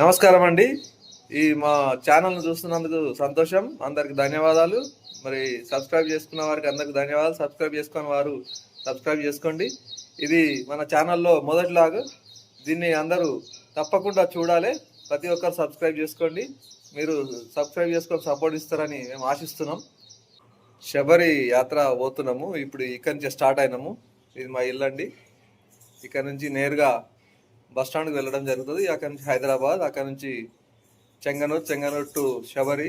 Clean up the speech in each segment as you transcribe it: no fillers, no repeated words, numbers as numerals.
నమస్కారం అండి. ఈ మా ఛానల్ను చూస్తున్నందుకు సంతోషం. అందరికి ధన్యవాదాలు. మరి సబ్స్క్రైబ్ చేసుకున్న వారికి అందరికి ధన్యవాదాలు. సబ్స్క్రైబ్ చేసుకున్న వారు సబ్స్క్రైబ్ చేసుకోండి. ఇది మన ఛానల్లో మొదటి లాగ్. దీన్ని అందరూ తప్పకుండా చూడాలి. ప్రతి ఒక్కరు సబ్స్క్రైబ్ చేసుకోండి. మీరు సబ్స్క్రైబ్ చేసుకొని సపోర్ట్ ఇస్తారని మేము ఆశిస్తున్నాం. శబరి యాత్ర పోతున్నాము. ఇప్పుడు ఇక్కడి నుంచి స్టార్ట్ అయినాము. ఇది మా ఇల్లు అండి. ఇక్కడ నుంచి నేరుగా బస్ స్టాండ్కి వెళ్ళడం జరుగుతుంది. అక్కడ నుంచి హైదరాబాద్, అక్కడ నుంచి చెంగనూరు టు శబరి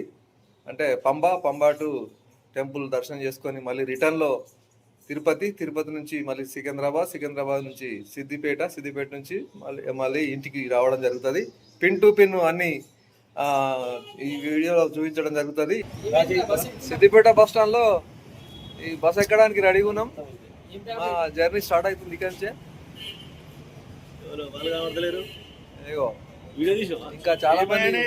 అంటే పంబా టు టెంపుల్ దర్శనం చేసుకొని మళ్ళీ రిటర్న్లో తిరుపతి నుంచి మళ్ళీ సికింద్రాబాద్ నుంచి సిద్దిపేట నుంచి మళ్ళీ ఇంటికి రావడం జరుగుతుంది. పిన్ టు పిన్ అన్ని ఈ వీడియోలో చూపించడం జరుగుతుంది. సిద్దిపేట బస్ స్టాండ్లో ఈ బస్ ఎక్కడానికి రెడీగా ఉన్నాం. మా జర్నీ స్టార్ట్ అవుతుంది ఇక్కడి నుంచే. ఇంకా చాలా మంది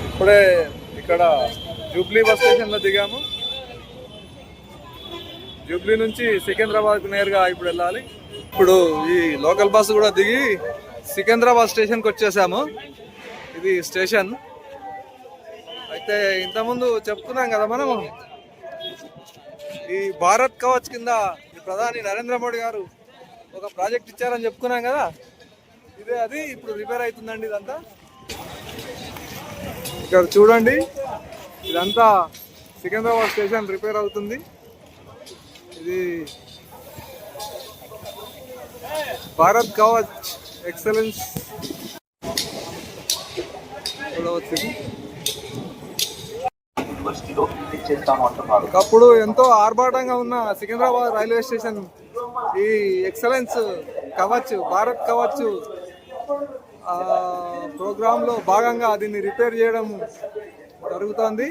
ఇప్పుడే ఇక్కడ జూబ్లీ బస్ స్టేషన్ లో దిగాము. జూబ్లీ నుంచి సికింద్రాబాద్ నేరుగా ఇప్పుడు వెళ్ళాలి. ఇప్పుడు ఈ లోకల్ బస్సు కూడా దిగి సికింద్రాబాద్ స్టేషన్కి వచ్చేసాము. ఇది స్టేషన్. అయితే ఇంతకుముందు చెప్తున్నాం కదా మనము, ఈ భారత్ కవచ్ కింద ప్రధాని నరేంద్ర మోడీ గారు ఒక ప్రాజెక్ట్ ఇచ్చారని చెప్పుకున్నాం కదా, ఇదే అది. ఇప్పుడు రిపేర్ అవుతుందండి ఇదంతా. ఇక్కడ చూడండి, ఇదంతా సికింద్రాబాద్ స్టేషన్ రిపేర్ అవుతుంది. ఇది భారత్ కవచ్ ఎక్సలెన్స్ వచ్చింది. ఒకప్పుడు ఎంతో ఆర్భాటంగా ఉన్న సికింద్రాబాద్ రైల్వే స్టేషన్ ఈ ఎక్సలెన్స్ కవచ్, భారత్ కవచ్ ప్రోగ్రాంలో భాగంగా దీన్ని రిపేర్ చేయడం జరుగుతుంది.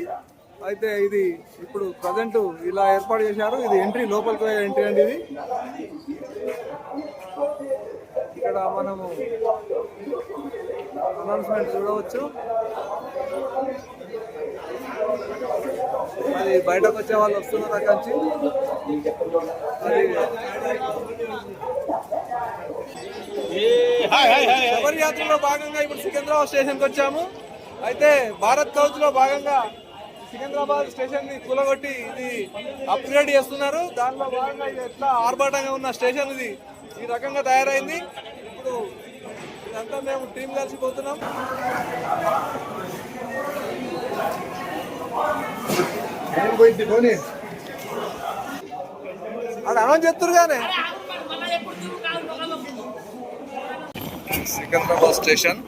అయితే ఇది ఇప్పుడు ప్రజెంట్ ఇలా ఏర్పాటు చేశారు. ఇది ఎంట్రీ, లోపలికి పోయే ఎంట్రీ అండి ఇది. ఇక్కడ మనము అనౌన్స్మెంట్ చూడవచ్చు. అది బయటకు వచ్చే వాళ్ళు వస్తున్నారు అక్కడి నుంచి. శబరి యాత్రలో భాగంగా ఇప్పుడు సికింద్రాబాద్ స్టేషన్కి వచ్చాము. అయితే భారత్ కవచ్ లో భాగంగా సికింద్రాబాద్ స్టేషన్ ని కూలగొట్టి ఇది అప్గ్రేడ్ చేస్తున్నారు. దానిలో భాగంగా ఇది ఎట్లా ఆర్భాటంగా ఉన్న స్టేషన్ ఇది ఈ రకంగా తయారైంది. ఇప్పుడు ఇదంతా మేము టీం కలిసిపోతున్నాం. అది అనౌన్స్ చేస్తారు కానీ సికింద్రాబాద్ స్టేషన్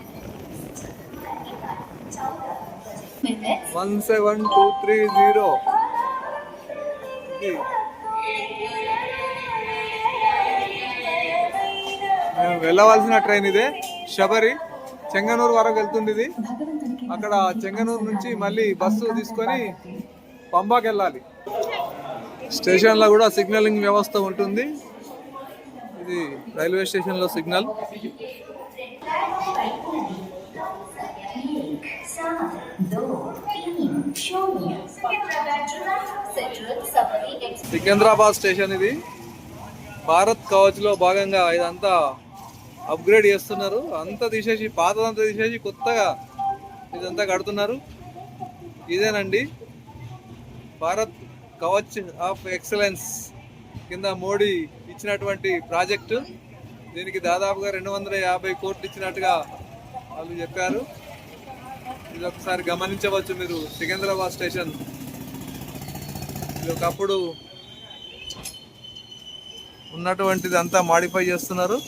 17230. మేము వెళ్ళవలసిన ట్రైన్ ఇదే. శబరి చెంగనూరు వరకు వెళ్తుంది ఇది. అక్కడ చెంగనూరు నుంచి మళ్ళీ బస్సు తీసుకొని పంబాకి వెళ్ళాలి. స్టేషన్లో కూడా సిగ్నలింగ్ వ్యవస్థ ఉంటుంది. ఇది రైల్వే స్టేషన్లో సిగ్నల్. సికింద్రాబాద్ స్టేషన్ ఇది. భారత్ కవచ్ లో భాగంగా ఇదంతా అప్గ్రేడ్ చేస్తున్నారు. అంతా తీసేసి, పాతదంతా తీసేసి కొత్తగా ఇదంతా కడుతున్నారు. ఇదేనండి భారత్ కవచ్ ఆఫ్ ఎక్సలెన్స్ కింద మోడీ ఇచ్చినటువంటి ప్రాజెక్టు. దీనికి దాదాపుగా 250 కోట్లు ఇచ్చినట్టుగా వాళ్ళు చెప్పారు. ఇది ఒకసారి గమనించవచ్చు మీరు. సికింద్రాబాద్ స్టేషన్ ఇది ఒకప్పుడు ఉన్నటువంటిది అంతా మాడిఫై చేస్తున్నారు.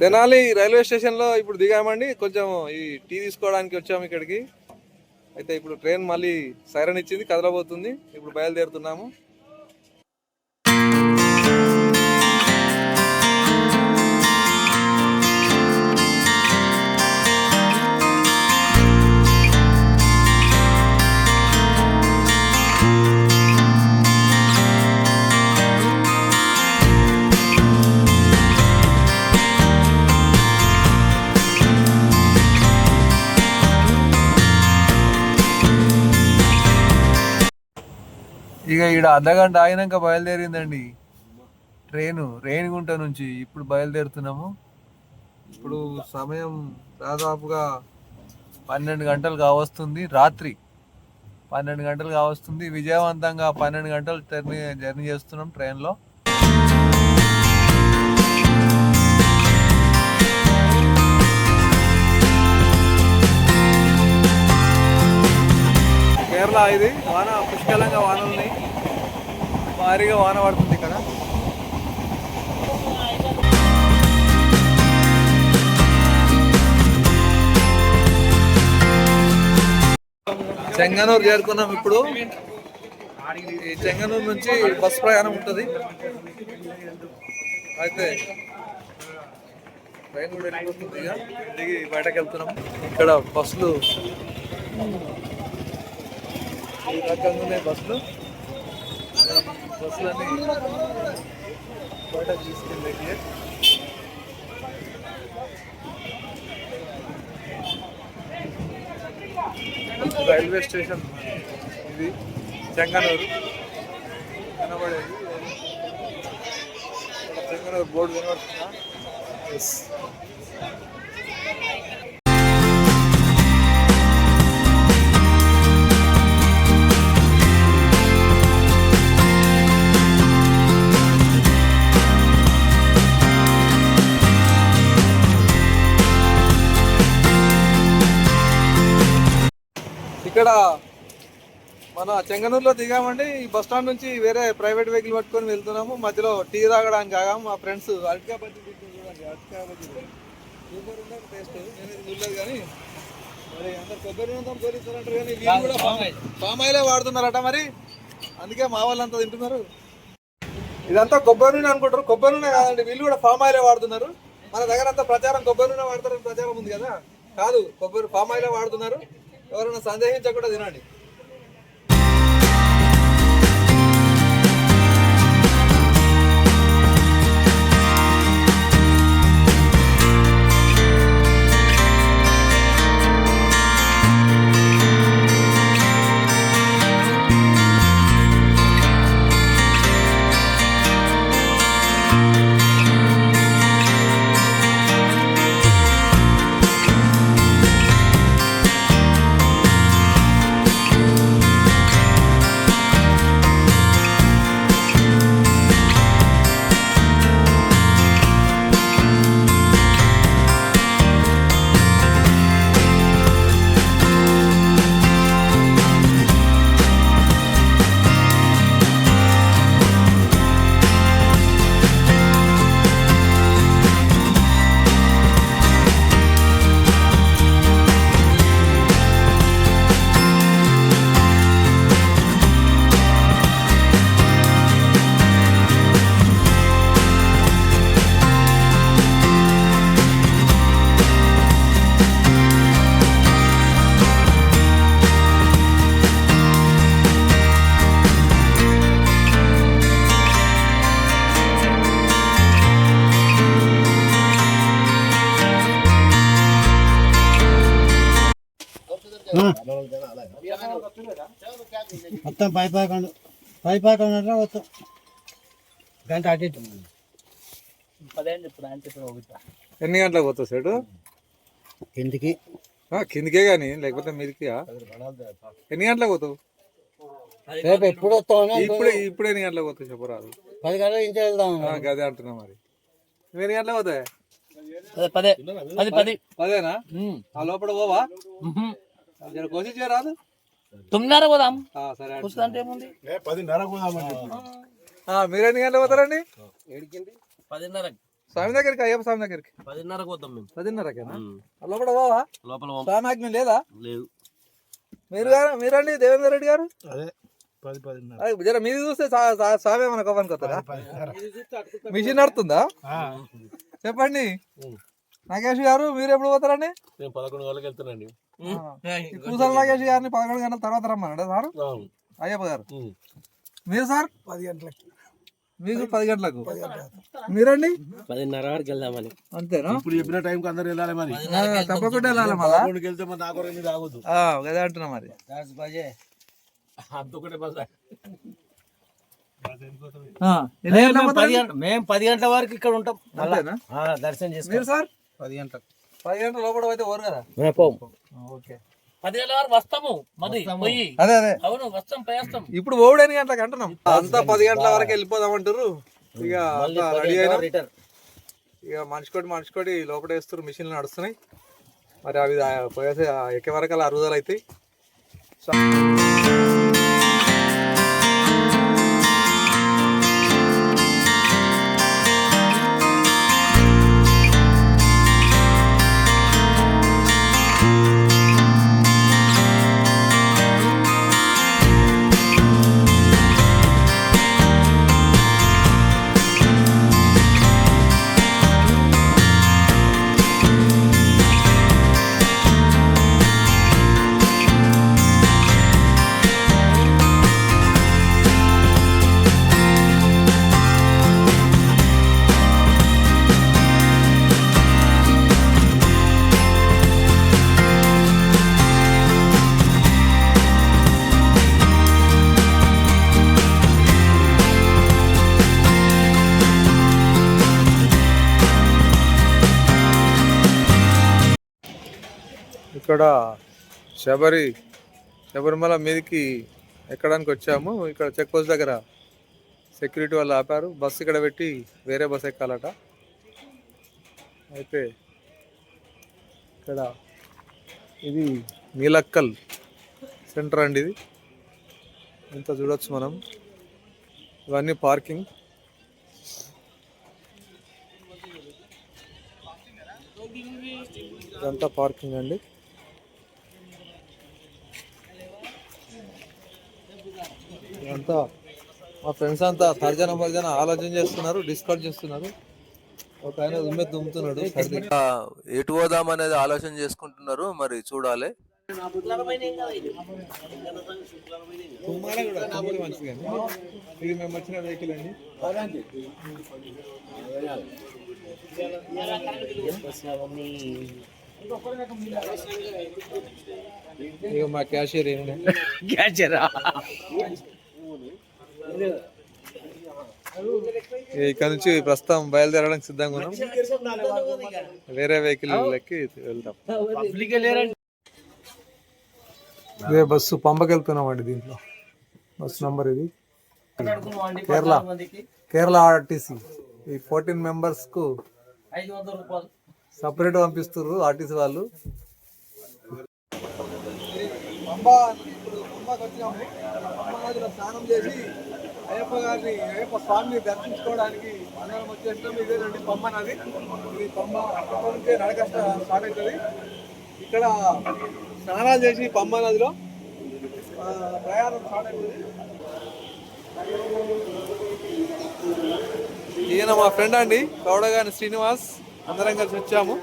తెనాలి రైల్వే స్టేషన్లో ఇప్పుడు దిగామండి. కొంచెం ఈ టీ తీసుకోవడానికి వచ్చాము ఇక్కడికి. అయితే ఇప్పుడు ట్రైన్ మళ్ళీ సైరన్ ఇచ్చింది, కదలబోతుంది. ఇప్పుడు బయలుదేరుతున్నాము. ఇక ఈడ అర్ధగంట ఆగినాక బయలుదేరిందండి ట్రైను రేణిగుంట నుంచి. ఇప్పుడు బయలుదేరుతున్నాము. ఇప్పుడు సమయం దాదాపుగా 12 గంటలు కావస్తుంది, రాత్రి 12 గంటలు కావస్తుంది. విజయవంతంగా 12 గంటలు జర్నీ చేస్తున్నాం ట్రైన్లో. కేరళ ఇది వాన, పుష్కలంగా వానల్ని భారీగా వాన పడుతుంది ఇక్కడ. చెంగనూరు చేరుకున్నాం ఇప్పుడు. ఈ చెంగనూరు నుంచి బస్ ప్రయాణం ఉంటుంది. అయితే ట్రైన్ కూడా వెళ్ళిపోతుంది. ఇక దిగి బయటకు వెళ్తున్నాం. ఇక్కడ బస్సులు ఈ రకంగా ఉన్నాయి. బస్సులన్నీ బయటకు తీసుకెళ్ళి రైల్వే స్టేషన్ ఇది చెంగనూరు కనబడేది. చెంగనూరు బోర్డు కనబడుతుందా? ఎస్. ఇక్కడ మన చెంగనూరులో దిగామండి. ఈ బస్ స్టాండ్ నుంచి వేరే ప్రైవేట్ వెహికల్ పట్టుకొని వెళ్తున్నాము. మధ్యలో టీ తాగడానికి ఆగాము. మా ఫ్రెండ్స్ అరటికాయ బజ్జీ తింటుంది. చూడండి, అరటికాయ బజ్జీ సూపర్ ఉంటుంది టేస్ట్. నేను ఇది చూడలేదు కానీ మరి అందరు కొబ్బరి నూనె పోలిస్తారంటారు కానీ వీళ్ళు కూడా పామ్ ఆయిలే వాడుతున్నారట. మరి అందుకే మా వాళ్ళంతా తింటున్నారు. ఇదంతా కొబ్బరి నూనె అనుకుంటారు. కొబ్బరి నూనె కాదండి, వీళ్ళు కూడా పామ్ ఆయిలే వాడుతున్నారు. మన దగ్గర అంతా ప్రచారం కొబ్బరి నూనె వాడతారని ప్రచారం ఉంది కదా, కాదు, పామ్ ఆయిలే వాడుతున్నారు. ఎవరైనా సందేహించకుండా తినండి. మొత్తం పైపాకుండా మొత్తం గంట అటు ఎన్ని గంటలకు పోతావు సైడు? కిందికి కిందికే కానీ లేకపోతే మీదికి. ఎన్ని గంటలకు పోతావు? రేపు ఎప్పుడు వస్తావు? ఇప్పుడు ఎన్ని గంటలకు పోతావు చెప్పరాదు. 10 గంటల నుంచి వెళ్దాం. అదే అంటున్నా. మరి నువ్వు ఎన్ని గంటలకు పోతాయి? 10 ఆ లోపల పోవా? కోసి చేయరాదు? 9:30 పోదాం. సరే, మీరెన్ని గంటలకు పోతారండి? 10:30 స్వామి దగ్గరికి, అయ్యప్ప స్వామి దగ్గరికి 10:30 పోతాం మేము. 10:30కేనా? లోపల పోవా? లోపల స్వామి ఆజ్ఞ లేదా? లేదు. మీరండి దేవేందర్ రెడ్డి గారు? అదే జర మీరు చూస్తే స్వామి ఏమైనా కోపానికి వస్తారా? మిషన్ నడుతుందా? చెప్పండి. నాగేష్ గారు మీరు ఎప్పుడు పోతారండి? 11 గంటలకు వెళ్తానండి. పూసల నాగేష్ గారిని 11 గంటల తర్వాత రమ్మన్నాడు సార్ అయ్యప్ప గారు. మీరు సార్ 10 గంటలకు, మీకు 10 గంటలకు, మీరండి 10:30 వరకు వెళ్దామని. అంతేనా? ఇప్పుడు చెప్పిన టైం కి అందరు వెళ్ళాలి. మరి తప్పకుండా వెళ్ళాలి. మళ్ళీ వెళ్తే మరి నాకు రాగొద్దు అదే అంటున్నా. మరి మేము 10 గంటల వరకు ఇక్కడ ఉంటాం. అంతేనా? దర్శనం చేసి. మీరు సార్ 10 గంటలకు 10 గంటల లోపల అయితే ఓరు కదా. ఓకే 10 గంటల వరకు వస్తాము మరి పోయి. అదే అదే అవును వస్తాం పోయేస్తాం. ఇప్పుడు ఓడు ఎన్ని గంటలకు అంటున్నాం. అంతా 10 గంటల వరకు వెళ్ళిపోదాం అంటారు. ఇక రెడీ అయినా ఇక మనిషికోటి లోపల వేస్తారు. మిషన్లు నడుస్తున్నాయి. మరి అవి పోయేసి ఎక్కే వరకు అలా అరుగుదల అవుతాయి. ఇక్కడ శబరిమల మీదకి ఎక్కడానికి వచ్చాము. ఇక్కడ చెక్ పోస్ట్ దగ్గర సెక్యూరిటీ వాళ్ళు ఆపారు. బస్సు ఇక్కడ పెట్టి వేరే బస్సు ఎక్కాలట. అయితే ఇక్కడ ఇది నీలక్కల్ సెంటర్ అండి. ఇది ఇంత చూడొచ్చు మనం. ఇవన్నీ పార్కింగ్. ఇదంతా పార్కింగ్ అండి. ఇదంతా మా ఫ్రెండ్స్ అంతా తర్జన ఆలోచన చేస్తున్నారు, డిస్కస్ చేస్తున్నారు. ఒక ఆయన దుమ్ముతున్నాడు. ఎటు పోదాం అనేది ఆలోచన చేసుకుంటున్నారు. మరి చూడాలి. ఇది మేము వచ్చిన వెహికల్ అండి. ఇక మా క్యాషియర్ ఇక్కడ నుంచి ప్రస్తుతం బయలుదేరడానికి సిద్ధంగా ఉన్నాం. వేరే వెహికల్ లెక్కి వెళ్తాం. ఇదే బస్సు పంపకి వెళ్తున్నాం అండి. దీంట్లో బస్ నంబర్ ఇది కేరళ ఆర్టీసీ. ఈ 14 మెంబర్స్ కు 500 రూపాయలు సపరేట్ పంపిస్తారు ఆర్టీసీ వాళ్ళు. స్నానం చేసి అయ్యప్ప స్వామిని దర్శించుకోవడానికి అందరం వచ్చేస్తాం. ఇదేనండి పంబ నది. ఇది పంబ అక్కడ నుంచే నడక స్టార్ట్ అవుతుంది. ఇక్కడ స్నానాలు చేసి పంబ నదిలో ప్రయాణం స్టార్ట్ అవుతుంది. ఈయన మా ఫ్రెండ్ అండి, కౌడగాని శ్రీనివాస్. అందరం కలిసి వచ్చాము.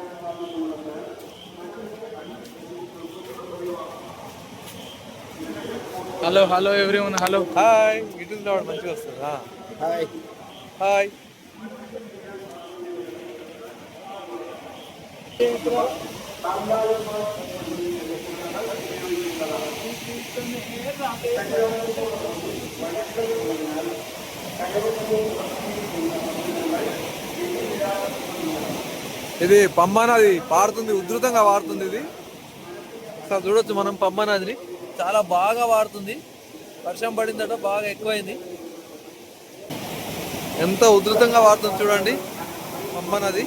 Hello everyone. Hello hi. ఇటు రావడం మంచిగా వస్తుందా? Hi hi. ఇది పంబా నది పారుతుంది, ఉధృతంగా పారుతుంది. ఇది అసలు చూడొచ్చు మనం పంబా నదిని. చాలా బాగా పారుతుంది. వర్షం పడిందట, బాగా ఎక్కువైంది. ఎంత ఉధృతంగా పారుతుంది చూడండి పంబా నది.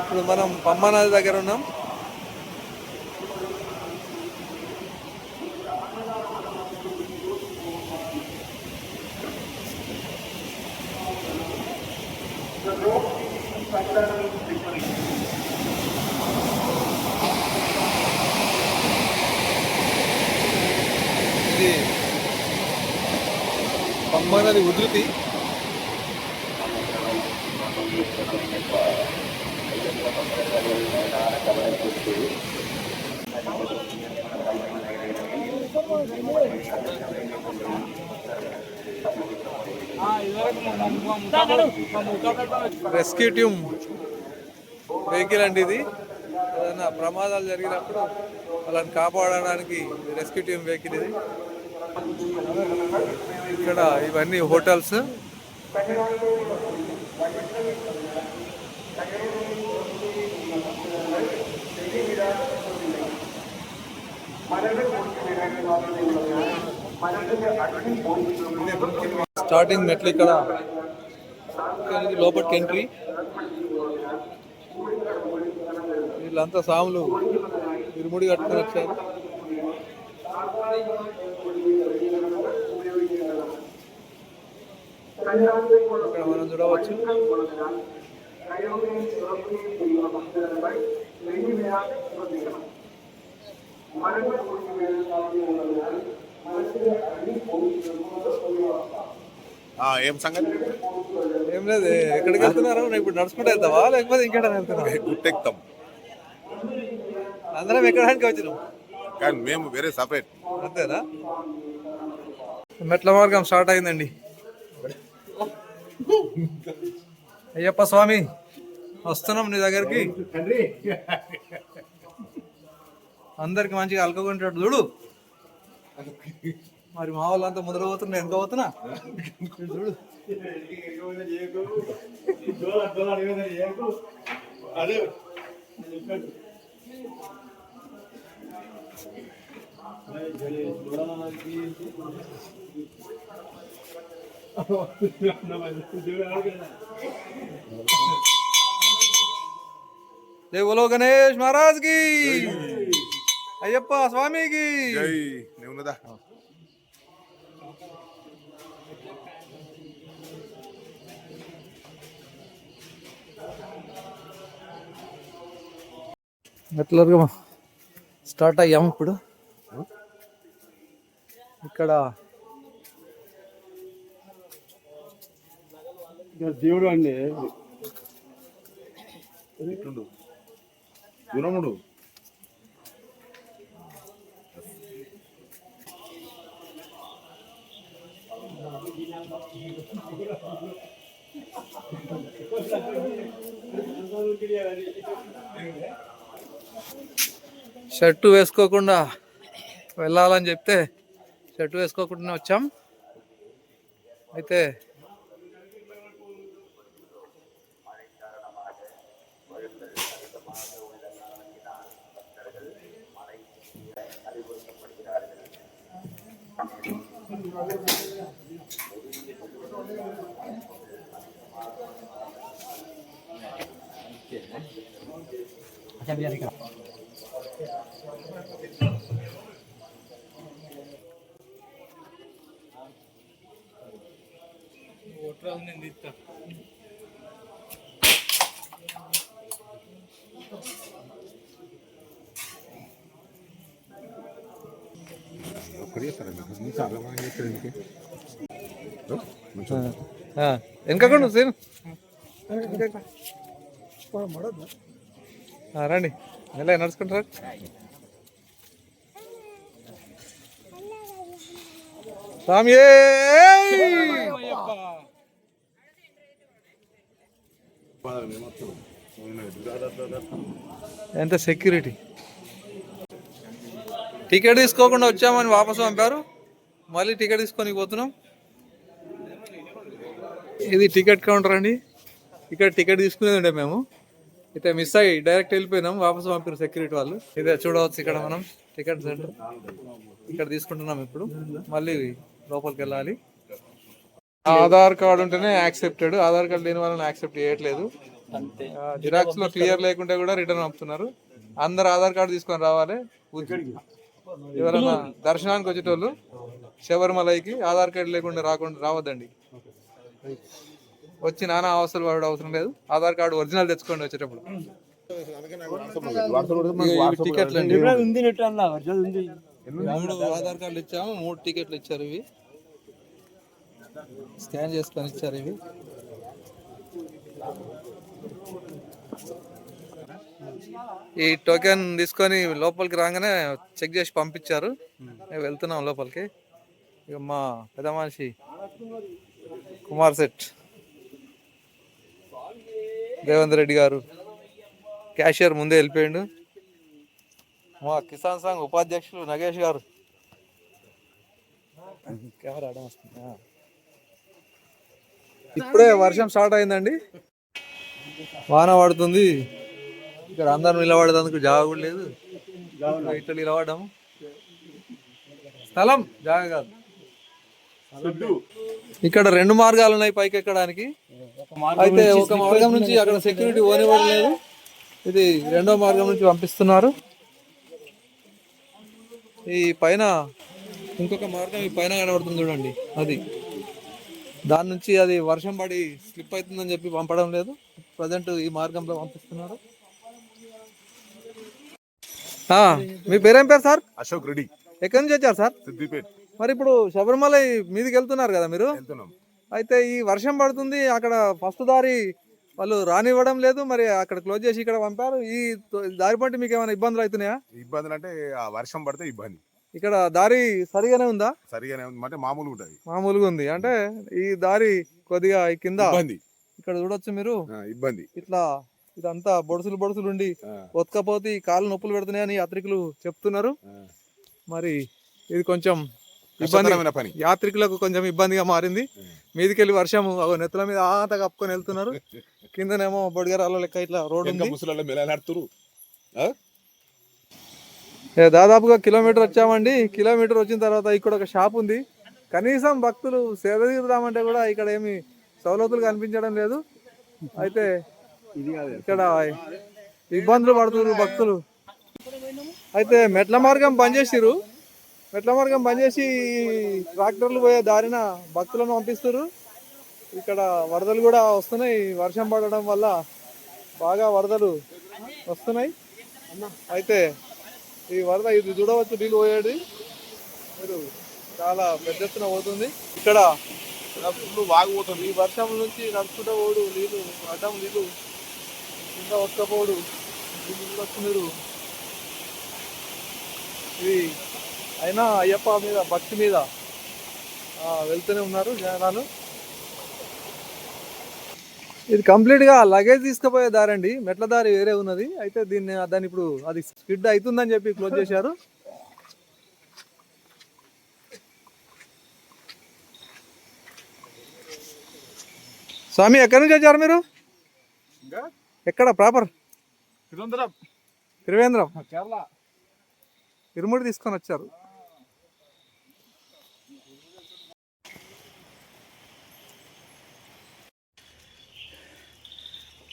ఇప్పుడు మనం పంబా నది దగ్గర ఉన్నాం. ఇది పంబా నది ఉధృతి. రెస్క్యూ టీమ్ వెహికల్ అండి ఇది. ఏదైనా ప్రమాదాలు జరిగినప్పుడు వాళ్ళని కాపాడడానికి రెస్క్యూ టీమ్ వెహికల్ ఇది. ఇక్కడ ఇవన్నీ హోటల్స్. స్టార్టింగ్ మెట్లు ఇక్కడ లోపలికి ఎంట్రీ. వీళ్ళంతా సాములు ఇరుముడి కట్టుకొని వచ్చారు. ఇక్కడ మనం చూడవచ్చు ఏం సంగతి? ఏం లేదు. ఎక్కడికి వెళ్తున్నారు? ఇప్పుడు నడుచుకుంటూ వెళ్తావా లేకపోతే ఇంకేటా వెళ్తున్నావా? గుట్టెక్తాం అందరం ఎక్కడానికి వచ్చినాం కానీ మేము వేరే సపరేట్. అంతేనా? మెట్ల మార్గం స్టార్ట్ అయిందండి. అయ్యప్ప స్వామి వస్తున్నాం నీ దగ్గరికి. అందరికి మంచిగా అల్కకుంటాడు చూడు. మరి మా వాళ్ళంతా ముందర పోతున్నా వెనక పోతున్నా చూడు. జై బోలో గణేష్ మహారాజ్ కి, అయ్యప్ప స్వామికి జై. నేనున్నదా? ఎట్లా స్టార్ట్ అయ్యాము ఇప్పుడు. ఇక్కడ దేవుడు అండి. దూరముడు షర్టు వేసుకోకుండా వెళ్ళాలని చెప్తే షర్టు వేసుకోకుండా వచ్చాం. అయితే వెనకకుండా సేను రండి ఎలా నడుచుకుంటారు. స్వామి ఎంత సెక్యూరిటీ. టికెట్ తీసుకోకుండా వచ్చామని వాపసు పంపారు. మళ్ళీ టికెట్ తీసుకొని పోతున్నాం. ఇది టికెట్ కౌంటర్ అండి. టికెట్ తీసుకునేది ఉండే మేము. అయితే మిస్ అయ్యి డైరెక్ట్ వెళ్ళిపోయినాం. వాపసు పంపారు సెక్యూరిటీ వాళ్ళు. ఇదే చూడవచ్చు ఇక్కడ మనం టికెట్ సెంటర్. ఇక్కడ తీసుకుంటున్నాం. ఇప్పుడు మళ్ళీ లోపలికి వెళ్ళాలి. ఆధార్ కార్డు ఉంటేనే యాక్సెప్టెడ్. ఆధార్ కార్డు లేని వాళ్ళని యాక్సెప్ట్ చేయట్లేదు. జిరాక్స్ లో క్లియర్ లేకుంటే కూడా రిటర్న్ పంపుతున్నారు. అందరు ఆధార్ కార్డు తీసుకొని రావాలి. ఎవరైనా దర్శనానికి వచ్చేటోళ్ళు శబరిమలైకి ఆధార్ కార్డు లేకుండా రావద్దండి. వచ్చి నానా అవసరం పడే అవసరం లేదు. ఆధార్ కార్డు ఒరిజినల్ తెచ్చుకోండి వచ్చేటప్పుడు. టికెట్లు అండి. 3 ఆధార్ కార్డులు ఇచ్చాము. 3 టికెట్లు ఇచ్చారు. ఇవి స్కాన్ చేసుకొని ఇచ్చారు. ఇవి ఈ టోకెన్ తీసుకొని లోపలికి రాగానే చెక్ చేసి పంపించారు. వెళ్తున్నాం లోపలికి. ఇక మా పెద్ద మనిషి కుమార్ సెట్ రేవంత్ రెడ్డి గారు క్యాషియర్ ముందే వెళ్ళిపోయిండు. మా కిసాన్ సంఘ్ ఉపాధ్యక్షులు నగేష్ గారు కెమెరా ఆడడం వస్తుంది. ఇప్పుడే వర్షం స్టార్ట్ అయిందండి, వాన పడుతుంది. ఇక్కడ అందరం నిలబడేందుకు జాగా కూడా లేదు, ఇట్లా నిలబడ్డాము. స్థలం జాగా కాదు. ఇక్కడ 2 మార్గాలు ఉన్నాయి పైకి ఎక్కడానికి. అయితే ఒక మార్గం నుంచి అక్కడ సెక్యూరిటీ ఓనివ్వలేదు, ఇది 2వ మార్గం నుంచి పంపిస్తున్నారు. ఈ పైన ఇంకొక మార్గం ఈ పైన కనబడుతుంది చూడండి, అది దాని నుంచి అది వర్షం పడి స్లిప్ అవుతుందని చెప్పి పంపడం లేదు. ప్రజెంట్ ఈ మార్గంలో పంపిస్తున్నారు. మీ పేరేం పేరు సార్? అశోక్ రెడ్డి, ఎక్కడి నుంచి వచ్చారు సార్? సిద్దిపేట్ మరి ఇప్పుడు శబరిమల మీదికి వెళ్తున్నారు కదా మీరు, వెళ్తున్నాం. అయితే ఈ వర్షం పడుతుంది, అక్కడ ఫస్ట్ దారి వాళ్ళు రానివ్వడం లేదు, మరి అక్కడ క్లోజ్ చేసి ఇక్కడ పంపారు. ఈ దారి పట్టి మీకు ఏమైనా ఇబ్బందులు అవుతున్నాయా? ఇబ్బందులు అంటే ఆ వర్షం పడితే ఇబ్బంది. ఇక్కడ దారి సరిగానే ఉందా? సరిగానే ఉంది అంటే మామూలుగా ఉంటది. మామూలుగా ఉంది అంటే ఈ దారి కొద్దిగా ఈ కింద ఇబ్బంది, ఇక్కడ చూడొచ్చు మీరు, ఇబ్బంది. ఇట్లా ఇదంతా బొడుసులు ఉండి ఒతకపోతే ఈ కాళ్ళు నొప్పులు పెడుతున్నాయని యాత్రికులు చెప్తున్నారు. మరి ఇది కొంచెం ఇబ్బంది, పని యాత్రికులకు కొంచెం ఇబ్బందిగా మారింది. మీదికెళ్ళి వర్షం నెత్తుల మీద ఆత కప్పుకొని వెళ్తున్నారు, కిందనేమో బొడిగరాల లెక్క ఇట్లా రోడ్డు ఉంది. ముసలి మెలాడుతురు. దాదాపుగా కిలోమీటర్ వచ్చామండి. కిలోమీటర్ వచ్చిన తర్వాత ఇక్కడ ఒక షాప్ ఉంది. కనీసం భక్తులు సేద తీరుదామంటే కూడా ఇక్కడ ఏమి సౌలతులు కనిపించడం లేదు. అయితే ఇక్కడ ఇబ్బందులు పడుతున్నారు భక్తులు. అయితే మెట్ల మార్గం బంద్ చేసిరు, మెట్ల మార్గం బంద్ చేసి ట్రాక్టర్లు పోయే దారిన భక్తులను పంపిస్తారు. ఇక్కడ వరదలు కూడా వస్తున్నాయి, వర్షం పడడం వల్ల బాగా వరదలు వస్తున్నాయి. అయితే ఈ వరద ఇది చూడవచ్చు, నీళ్ళు పోయేది మీరు చాలా పెద్ద ఎత్తున పోతుంది. ఇక్కడ వాగిపోతుంది. ఈ వర్షం నుంచి నడుచుకుంటూ పోడు, నీళ్ళు అడ్డం నీళ్ళు కింద ఒక్కపోడు, నీళ్ళు వస్తున్నారు. ఇది అయినా అయ్యప్ప మీద భక్తి మీద వెళ్తూనే ఉన్నారు జనాలు. ఇది కంప్లీట్గా లగేజ్ తీసుకుపోయే దారి అండి, మెట్ల దారి వేరే ఉన్నది. అయితే దాన్ని ఇప్పుడు అది స్కిడ్ అవుతుందని చెప్పి క్లోజ్ చేశారు. స్వామి ఎక్కడి నుంచి వచ్చారు మీరు? ఎక్కడ ప్రాపర్? త్రివేంద్రం, కేరళ. ఇరుముడి తీసుకొని వచ్చారు.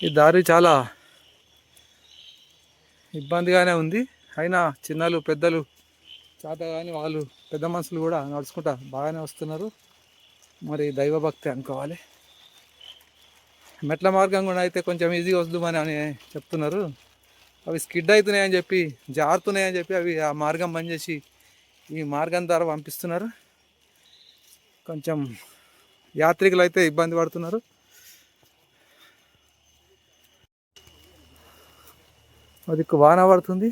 ఈ దారి చాలా ఇబ్బందిగానే ఉంది. అయినా చిన్నలు పెద్దలు చేత కానీ వాళ్ళు పెద్ద మనుషులు కూడా నడుచుకుంటా బాగానే వస్తున్నారు. మరి దైవభక్తి అనుకోవాలి. మెట్ల మార్గం కూడా అయితే కొంచెం ఈజీగా వద్దామని అని చెప్తున్నారు. అవి స్కిడ్ అవుతున్నాయని చెప్పి, జారుతున్నాయని చెప్పి అవి ఆ మార్గం బంద్ చేసి ఈ మార్గం ద్వారా పంపిస్తున్నారు. కొంచెం యాత్రికులు అయితే ఇబ్బంది పడుతున్నారు. అది వాన పడుతుంది,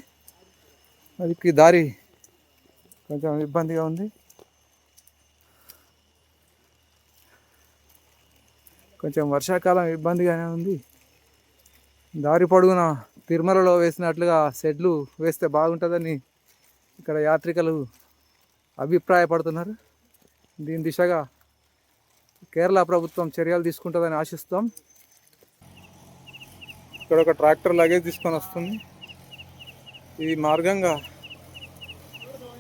అది దారి కొంచెం ఇబ్బందిగా ఉంది. కొంచెం వర్షాకాలం ఇబ్బందిగానే ఉంది. దారి పొడుగున తిరుమలలో వేసినట్లుగా షెడ్లు వేస్తే బాగుంటుందని ఇక్కడ యాత్రికులు అభిప్రాయపడుతున్నారు. దీని దిశగా కేరళ ప్రభుత్వం చర్యలు తీసుకుంటుందని ఆశిస్తాం. ఇక్కడ ఒక ట్రాక్టర్ లగేజ్ తీసుకొని వస్తుంది. ఈ మార్గంగా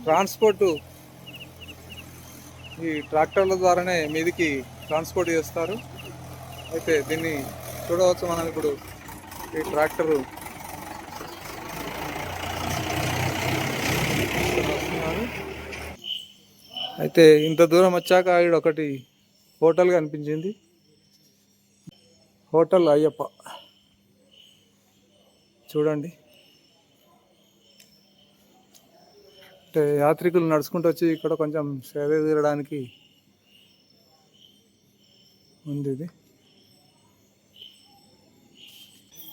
ట్రాన్స్పోర్టు ఈ ట్రాక్టర్ల ద్వారానే మీదికి ట్రాన్స్పోర్ట్ చేస్తారు. అయితే దీన్ని చూడవచ్చు మనం ఇప్పుడు. ఈ ట్రాక్టరు అయితే ఇంత దూరం వచ్చాక ఇక్కడ ఒకటి హోటల్ కనిపించింది, హోటల్ అయ్యప్ప. చూడండి, అంటే యాత్రికులు నడుచుకుంటూ వచ్చి ఇక్కడ కొంచెం సేద తీరడానికి ఉంది.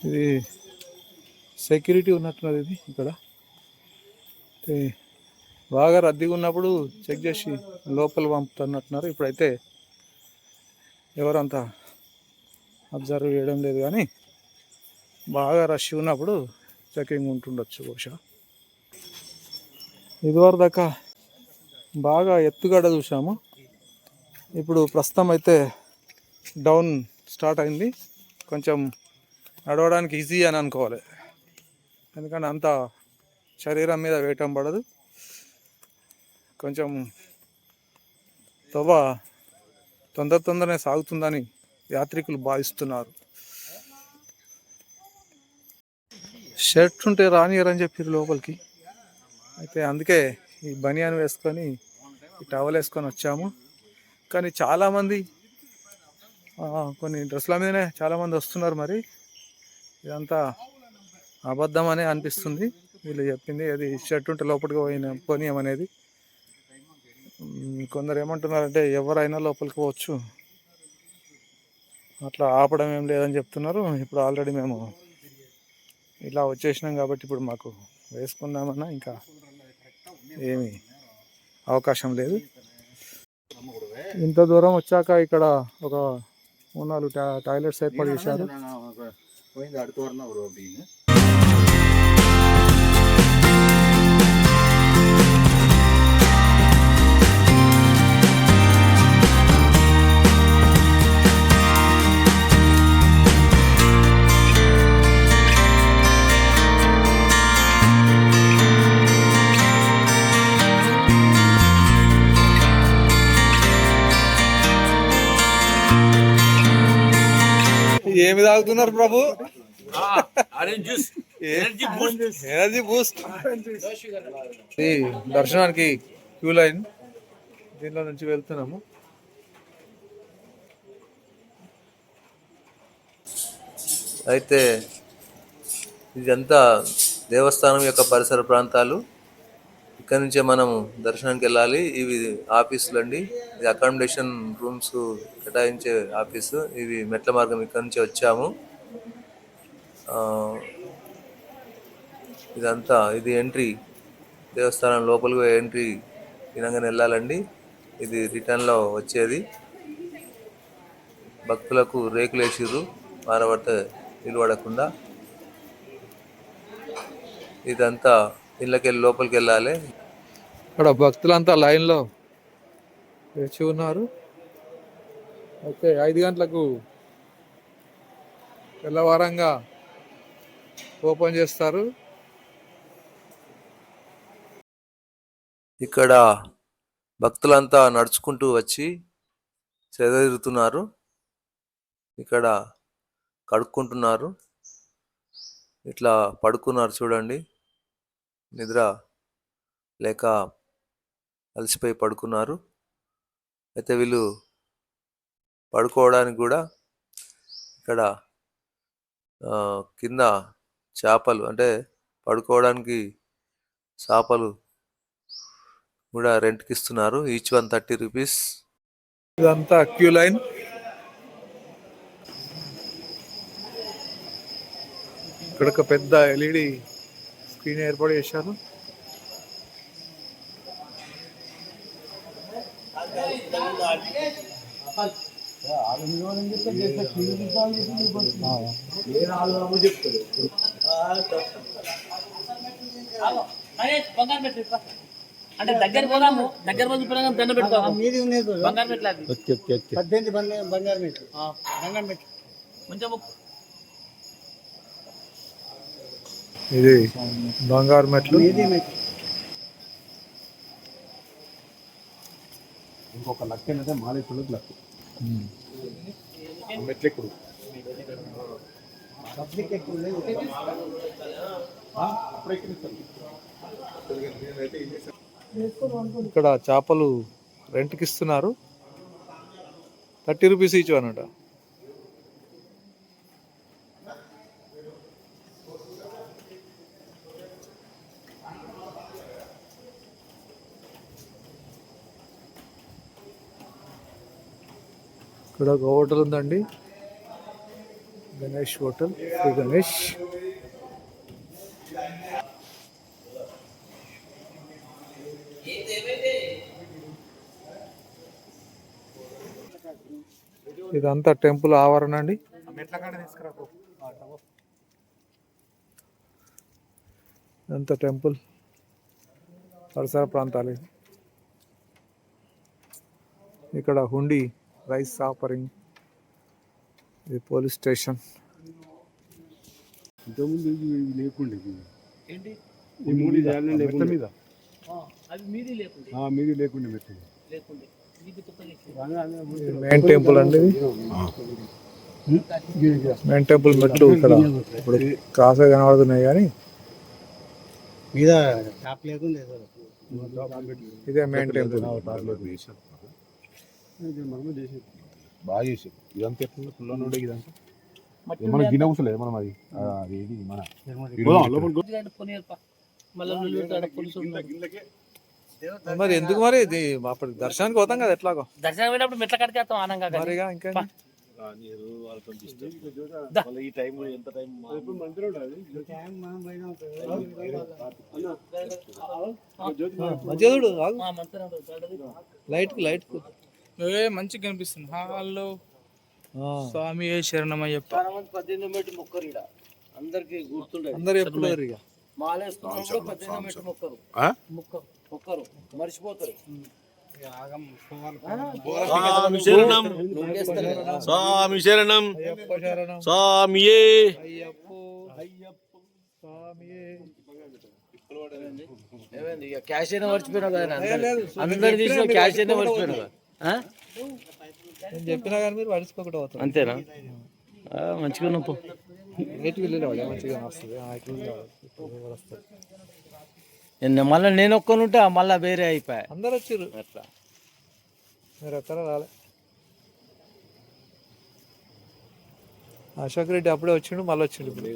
ఇది సెక్యూరిటీ ఉన్నట్టున్నది ఇది. ఇక్కడ బాగా రద్దీగా ఉన్నప్పుడు చెక్ చేసి లోపల పంపుతున్నట్టున్నారు. ఇప్పుడైతే ఎవరంతా అబ్జర్వ్ చేయడం లేదు, కానీ బాగా రష్ ఉన్నప్పుడు చెకింగ్ ఉంటుండొచ్చు బహుశా. ఇదివరకు దాకా బాగా ఎత్తుగడ చూసాము, ఇప్పుడు ప్రస్తుతం అయితే డౌన్ స్టార్ట్ అయింది. కొంచెం నడవడానికి ఈజీ అని అనుకోవాలి, ఎందుకంటే అంత శరీరం మీద వేయటం పడదు. కొంచెం తొందరనే సాగుతుందని యాత్రికులు భావిస్తున్నారు. షర్ట్ ఉంటే రానియరని చెప్పారు లోపలికి. అయితే అందుకే ఈ బనియాన్ వేసుకొని ఈ టవల్ వేసుకొని వచ్చాము. కానీ చాలామంది కొన్ని డ్రెస్సుల మీదనే చాలామంది వస్తున్నారు. మరి ఇదంతా అబద్ధం అనే అనిపిస్తుంది వీళ్ళు చెప్పింది. అది షర్ట్ ఉంటే లోపలికి పోనీయమనేది. కొందరు ఏమంటున్నారంటే ఎవరైనా లోపలికి పోవచ్చు, అట్లా ఆపడం ఏం లేదని చెప్తున్నారు. ఇప్పుడు ఆల్రెడీ మేము ఇలా వచ్చేసినాం కాబట్టి ఇప్పుడు మాకు వేసుకుందామన్నా ఇంకా ఏమీ అవకాశం లేదు. ఇంత దూరం వచ్చాక ఇక్కడ ఒక 3-4 టాయిలెట్స్ ఏర్పాటు చేశారు. ఏమి తాగుతున్నారు ప్రభు? Energy Boost. ఈ దర్శనానికి క్యూ లైన్, దీనిలో నుంచి వెళ్తున్నాము. అయితే ఇదంతా దేవస్థానం యొక్క పరిసర ప్రాంతాలు. ఇక్కడ నుంచే మనం దర్శనానికి వెళ్ళాలి. ఇవి ఆఫీసులు అండి, ఇది అకామిడేషన్ రూమ్స్ కేటాయించే ఆఫీసు. ఇవి మెట్ల మార్గం ఇక్కడ నుంచి వచ్చాము. ఇదంతా ఇది ఎంట్రీ, దేవస్థానం లోపలికి ఎంట్రీ విధంగానే వెళ్ళాలండి. ఇది రిటర్న్లో వచ్చేది. భక్తులకు రేకులు వేసిర్రు వారబడితే నిలబడకుండా. ఇదంతా ఇళ్ళకెళ్ళి లోపలికి వెళ్ళాలి. ఇక్కడ భక్తులంతా లైన్లో వేచి ఉన్నారు. అయితే 5 గంటలకు తెల్లవారంగా ఓపెన్ చేస్తారు. ఇక్కడ భక్తులంతా నడుచుకుంటూ వచ్చి చెదరిరుతున్నారు. ఇక్కడ కడుక్కుంటున్నారు. ఇట్లా పడుకున్నారు చూడండి, నిద్ర లేక అలసిపోయి పడుకున్నారు. అయితే వీళ్ళు పడుకోవడానికి కూడా ఇక్కడ కింద చేపలు, అంటే పడుకోవడానికి చేపలు కూడా రెంట్కి ఇస్తున్నారు. Each 130 rupees. ఇదంతా క్యూ లైన్. ఇక్కడ ఒక పెద్ద ఎల్ఈడి స్క్రీన్ ఏర్పాటు చేశారు. బంగారు పెట్టు అంటే దగ్గర పోదాము, దగ్గర పోయి దండ పెట్టుకోవాలి. బంగారు పెట్టలేదు 18 బంగారు పెట్టు, బంగారు పెట్టు కొంచెం. ఇది బంగారు మెట్లు. ఇంకొక లక్ ఏంటంటే మాలేశ్వరులకు లక్ మెట్లెక్కుడు. ఇక్కడ చేపలు రెంట్కి ఇస్తున్నారు. 30 రూపీస్ ఈచ్ అనట. ఇక్కడ ఒక హోటల్ ఉందండి, గణేష్ హోటల్, శ్రీ గణేష్. ఇదంతా టెంపుల్ ఆవరణ అండి. ఇదంతా టెంపుల్ పరిసర ప్రాంతాలు. ఇక్కడ హుండీ రైస్ ఆఫరింగ్ ఇది పోలీస్ స్టేషన్. ఇంతకుముందు ఇది లేకుండే ఇది. ఏంటి ఈ మూడు జాలనే లేకుండే మీద అది మీది లేకుండే మీది లేకుండే మెట్టు. లేకుండే మీది కొత్తగా ఇచ్చింది. మెయిన్ టెంపుల్ అండి ఇది. మెయిన్ టెంపుల్ మెట్లు ఇక్కడ ఇప్పుడు క్రాస్గా కనబడుతున్నాయి కానీ మీద టాప్ లేకుండా ఇదే మెయిన్ టెంపుల్. మనమే చేసేది బాగా చేసేది. ఇదంతా ఎట్లా పుల్లని ఉండే ఇదంతా మట్టి మన గిన్నె కూర్చోలేదు మనం అది ఇది మన మళ్ళీ పోలీసు మరి ఎందుకు మరి ఇది అప్పుడు దర్శనానికి పోతాం కదా ఎట్లాగో దర్శనం పోయినప్పుడు మెట్ల కడికి వస్తాం ఆనంగా మరిగా ఇంకా ఈ టైం ఎంత టైం మధ్యదుడు లైట్ లైట్ మంచిగా కనిపిస్తుంది హాల్లో. స్వామి శరణమయ్యప్ప. 18 మీటర్ మొక్కరు ఇక్కడ అందరికి గుర్తుండే అందరు చెప్తున్నారు ఇక మాలేసుకున్నప్పుడు 18 మీటర్ మొక్కరు మొక్కరు మర్చిపోతారు. స్వామి శరణం స్వామి శరణం అయ్యప్ప శరణం స్వామియే ఏమైంది ఇక క్యాష్ అయినా మర్చిపోయినా కదా అందరు తీసిన క్యాష్ అయినా మర్చిపోయినా కదా నేను చెప్పినా కానీ మీరు పడుచుకోకుండా పోతారు. అంతేనా మంచిగా ఉన్నప్పు ఎటు వెళ్ళేవాడు మంచిగా వస్తుంది వస్తుంది. మళ్ళీ నేను ఒక్కనుంటే మళ్ళీ వేరే అయిపోయా. అందరు వచ్చారు అట్లా మీరు ఎక్కడ రాలే. అశోక్ రెడ్డి అప్పుడే వచ్చిండు మళ్ళీ వచ్చిండు ఇప్పుడు.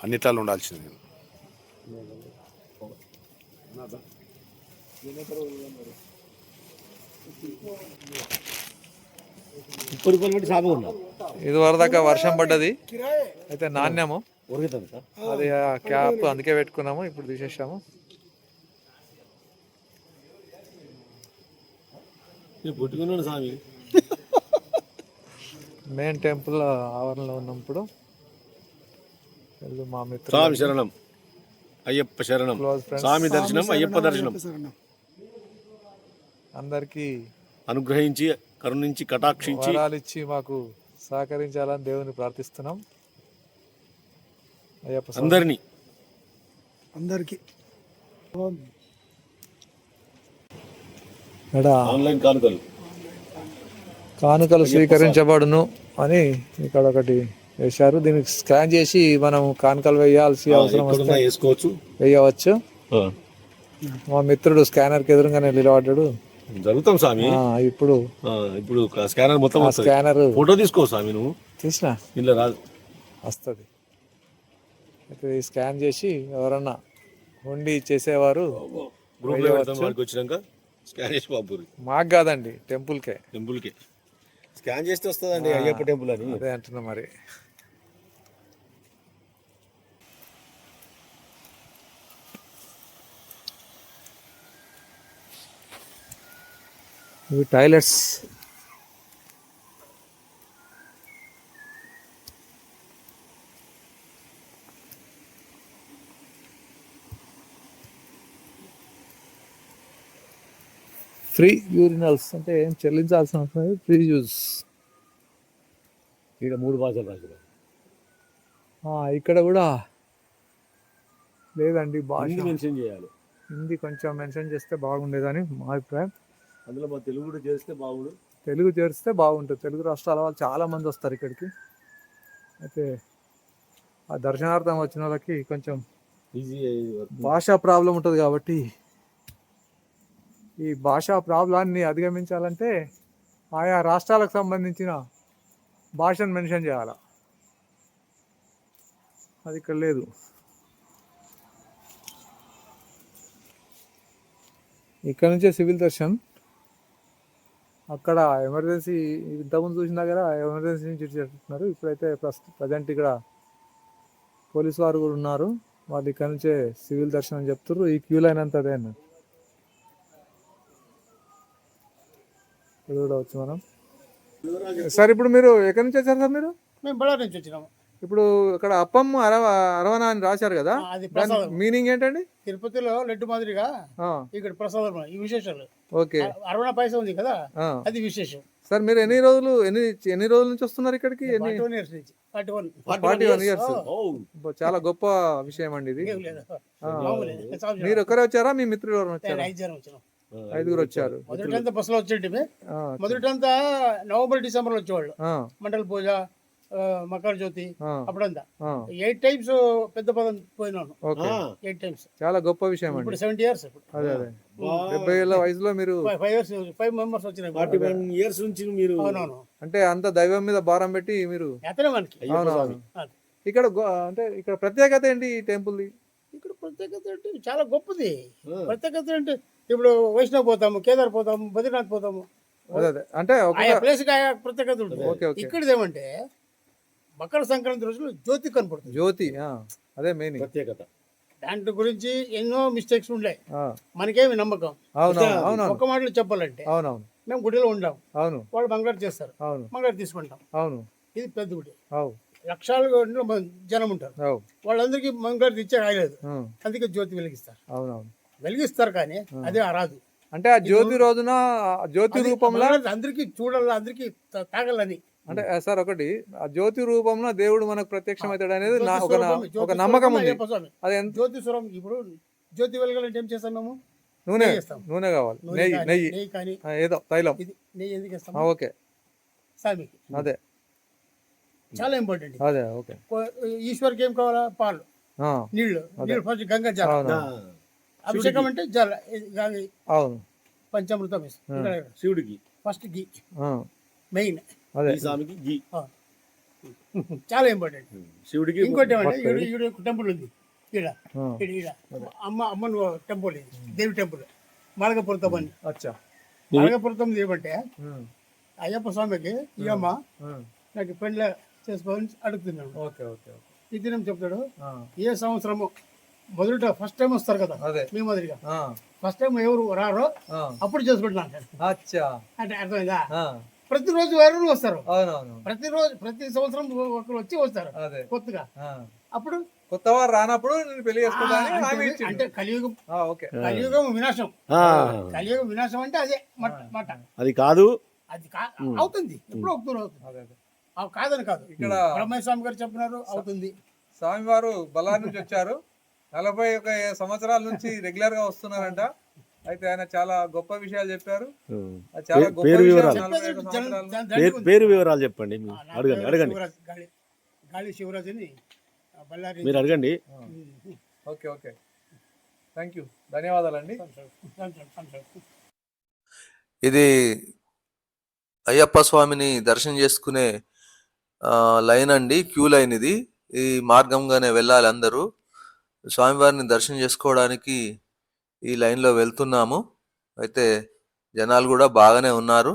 అన్నిట్లలో ఉండాల్సింది. ఇది వరదాకా వర్షం పడ్డది అయితే నాణ్యము అది ఆ క్యాప్ అందుకే పెట్టుకున్నాము, ఇప్పుడు తీసేసాము. పుట్టుకున్నాడు స్వామి. మెయిన్ టెంపుల్ ఆవరణలో ఉన్నప్పుడు మా మిత్రులు స్వామి శరణం అయ్యప్ప శరణం క్లోజ్ ఫ్రెండ్స్ స్వామి దర్శనం అయ్యప్ప దర్శనం అందరికీ అనుగ్రహించి కరుణించి కటాక్షించి వరాలు ఇచ్చి మాకు సహకరించాలని దేవుని ప్రార్థిస్తున్నాం. అయ్యప్ప స్వామి అందరినీ అందరికి ఆన్లైన్ కానుకలు కానుకలు స్వీకరించబడును అని ఇక్కడ ఒకటి వేశారు. దీనికి స్కాన్ చేసి మనం కానుకలు వేయాల్సి అవసరం వస్తే వేసుకోవచ్చు వేయవచ్చు. మా మిత్రుడు స్కానర్కి ఎదురుగానే నిలబడ్డాడు. జరుగుతాం స్వామి. ఇప్పుడు ఇప్పుడు స్కానర్ మొత్తం స్కానర్ ఫోటో తీసుకో స్వామి. నువ్వు తీసినా ఇలా రాదు వస్తుంది. అయితే స్కాన్ చేసి ఎవరన్నా ఉండి చేసేవారు గ్రూప్ లో పెడతాం. వాడికి వచ్చినాక స్కాన్ చేసి బాబు మాకు కాదండి టెంపుల్కే. టెంపుల్కి స్కాన్ చేస్తే వస్తుందండి అయ్యప్ప టెంపుల్ అని. అదే అంటున్నా మరి. ఇవి టాయిలెట్స్. ఫ్రీ యూరినల్స్ అంటే ఏం చెల్లించాల్సిన అవసరం లేదు, ఫ్రీ యూజ్. ఇక్కడ 3 భాషలు రాశారు. ఇక్కడ కూడా లేదండి భాష మెన్షన్ చేయాలి. హిందీ కొంచెం మెన్షన్ చేస్తే బాగుండేదని మా అభిప్రాయం. అందులో మా తెలుగు కూడా చేస్తే బాగుండు. తెలుగు చేరిస్తే బాగుంటుంది. తెలుగు రాష్ట్రాల వాళ్ళు చాలామంది వస్తారు ఇక్కడికి. అయితే ఆ దర్శనార్థం వచ్చిన వాళ్ళకి కొంచెం ఈజీ భాషా ప్రాబ్లం ఉంటుంది కాబట్టి ఈ భాషా ప్రాబ్లాన్ని అధిగమించాలంటే ఆయా రాష్ట్రాలకు సంబంధించిన భాషను మెన్షన్ చేయాలి. అది ఇక్కడ లేదు. ఇక్కడ నుంచే సివిల్ దర్శన్. అక్కడ ఎమర్జెన్సీ ఇంతకుముందు చూసిన దగ్గర ఎమర్జెన్సీ నుంచి చెప్తున్నారు. ఇప్పుడైతే ప్రజెంట్ ఇక్కడ పోలీసు వారు కూడా ఉన్నారు. వాళ్ళు ఇక్కడ నుంచే సివిల్ దర్శనం చెప్తున్నారు. ఈ క్యూ లైన్ అంతా అదే అన్నారు. ఇక్కడ కూడా వచ్చి మనం సార్ ఇప్పుడు మీరు ఎక్కడి నుంచి వచ్చారు సార్? మీరు మేము బళ్ళారి నుంచి వచ్చినాము. ఇప్పుడు ఇక్కడ అప్పం అరవనా అని రాశారు కదా, అది దాని ప్రసాదం. మీనింగ్ ఏంటండి? తిరుపతిలో లడ్డు మాదిరిగా ఆ, ఇక్కడ ప్రసాదం ఈ విశేషాలు. ఓకే. 60 పైసా ఉంది కదా, ఆ. అది విశేషం. సార్ మీరు ఎన్ని రోజుల నుంచి వస్తున్నారు ఇక్కడికి? 41 years నుంచి 41. 41 ఇయర్స్. ఓ, చాలా గొప్ప విషయం అండి ఇది. ఏం లేదు. ఆ. మామూలే. మీరు ఒక్కరే వచ్చారా, మీ మిత్రులు ఎవరైనా వచ్చారా? 5 జనం వచ్చినాం. 5గురు వచ్చారు. మొదటంతా బస్సులో వచ్చేటివి. ఆ, మొదటంతా నవంబర్ డిసెంబర్లో వచ్చేవాళ్ళు. ఆ, మండల పూజ, మకర జ్యోతి, ఆ, అప్పుడంతా ఆ. 8 times పెద్ద పదం పోయినాను. ఓకే. 8 times. చాలా గొప్ప విషయం అండి. ఇప్పుడు 70 years. అదే 70 ఏళ్ళ వయసులో మీరు 5 years 5 members వచ్చినాయి. 41 years నుంచి మీరు అవునవును. అంటే అంత దైవం మీద భారం పెట్టి మీరు. అతనే మనకి. అవునవును. అది. ఇక్కడ అంటే ఇక్కడ ప్రత్యేకత ఏంటి ఈ టెంపుల్ది? ఇక్కడ ప్రత్యేకత అంటే చాలా గొప్పది. ప్రత్యేకత అంటే ఇప్పుడు వైష్ణవ్ పోతాము, కేదార్ పోతాము, బద్రీనాథ్ పోతాము. అదే అంటే ఒక ఆయా ప్లేస్కి ఆయా ప్రత్యేకత ఉంటుంది. Okay, okay. ఇక్కడిది ఏమంటే మకర సంక్రాంతి రోజులు జ్యోతి కనపడుతుంది. జ్యోతి, అదే మెయిన్. ప్రత్యేకత. దాంట్లో గురించి ఎన్నో మిస్టేక్స్ ఉన్నాయి. మనకేమి నమ్మకం. అవునవును. అవునవును. ఒక్క మాటలో చెప్పాలంటే అవునవును. మేము గుడిలో ఉండాం, అవును. వాళ్ళు బంగారు చేస్తారు, అవును. బంగారు తీసుకుంటాం. అవును. ఇది పెద్ద గుడి, అవు లక్షల జనం ఉంటారు. అవు వాళ్ళందరికీ బంగారు ఇచ్చే రాయలేదు, ఆ, అందుకే జ్యోతి వెలిగిస్తారు. అవునవును. వెలిగిస్తారు కానీ అదే రాదు. అంటే ఆ జ్యోతి రోజున ఆ జ్యోతి రూపంలో అందరికీ చూడాలి, అందరికీ తాగాలని. అంటే సార్ ఒకటి, ఆ జ్యోతి రూపంలో దేవుడు మనకు ప్రత్యక్షం అవుతాడు అనేది జ్యోతి ఒక స్వరూపం, ఒక జ్యోతి నమ్మకం స్వరూపం ఉంది. అయ్యప్ప స్వామి. అది ఎంత జ్యోతి స్వరం. ఇప్పుడు జ్యోతి వెలగాలంటే ఏం చేస్తాం మేము? నూనె చేస్తాం. నూనె కావాలి, నూనె నెయ్యి కానీ, నెయ్యి నెయ్యి కానీ, ఏదో తైలం. ఇది నెయ్యి ఎందుకు ఇస్తాం? ఓకే. స్వామికి అదే చాలా ఇంపార్టెంట్. అదే ఓకే. ఈశ్వర్కి ఏం కావాలా? పాలు, ఆ, నీళ్లు. నీళ్ళు ఫస్ట్ గంగా జలం. అవును. అభిషేకం అంటే జల, గంగ అవును. పంచామృతం శివుడికి, ఫస్ట్ గీ ఆ, మెయిన్. అదే ఈ స్వామికి గీ. చాలా ఇంపార్టెంట్. శివుడికి ఇంకోటి ఏమంటే ఈడ టెంపుల్ ఉంది ఈడ. ఆ. ఈడ అమ్మను టెంపుల్, ఇది దేవి టెంపుల్, మాళగపురతం అని. అచ్చా. మాళగపురతం ఏమంటే ఉమ్, అయ్యప్ప స్వామికి ఈ అమ్మ ఉమ్, నాకు పెళ్ళి చేసుకోవాలని అడుగుతున్నాను. Okay okay okay. ఈ దినం చెప్తాడు, ఆ, ఏ సంవత్సరము మొదట ఫస్ట్ టైం వస్తారు కదా అదే. మీ మాదిరిగా, ఆ, ఫస్ట్ టైం ఎవరు రారో ఆ, అప్పుడు చేసుకుంటున్నాను అచ్చా. అంటే అర్థమైందా? ఆ, ప్రతిరోజు ఎవరు వస్తారు, అవునవును. ప్రతిరోజు ప్రతి సంవత్సరం ఒకరు వచ్చి వస్తారు అదే. కొత్తగా. ఆ, అప్పుడు కొత్త వారు రానప్పుడు నేను పెళ్లి చేసుకుంటా అని హామీ ఇచ్చిండు. అంటే కలియుగం, ఓకే. కలియుగం వినాశం. ఆ, కలియుగం వినాశం అంటే అదే మాట. అది కాదు. అది అవుతుంది, ఎప్పుడు అవుతుంది. అదే అదే. కాదని కాదు. ఇక్కడ బ్రహ్మయ్య స్వామి గారు చెప్పినారు, అవుతుంది. స్వామివారు బళ్ళారి నుంచి వచ్చారు. 41 సంవత్సరాల నుంచి రెగ్యులర్ గా వస్తున్నారంట. అయితే ఆయన చాలా గొప్ప విషయాలు చెప్పారు. అది చాలా గొప్ప పేరు విషయాలు. వివరాలు. 41 సంవత్సరాలు. పేరు వివరాలు చెప్పండి. అడగండి అడగండి. శివరాజ్, గాలి శివరాజ్ అని బళ్ళారి. మీరు అడగండి. Okay okay. థ్యాంక్ యూ, ధన్యవాదాలండి. ఇది అయ్యప్ప స్వామిని దర్శనం చేసుకునే లైన్ అండి, క్యూ లైన్ ఇది. ఈ మార్గంగానే వెళ్ళాలి అందరూ. స్వామివారిని దర్శనం చేసుకోవడానికి ఈ లైన్లో వెళ్తున్నాము. అయితే జనాలు కూడా బాగానే ఉన్నారు.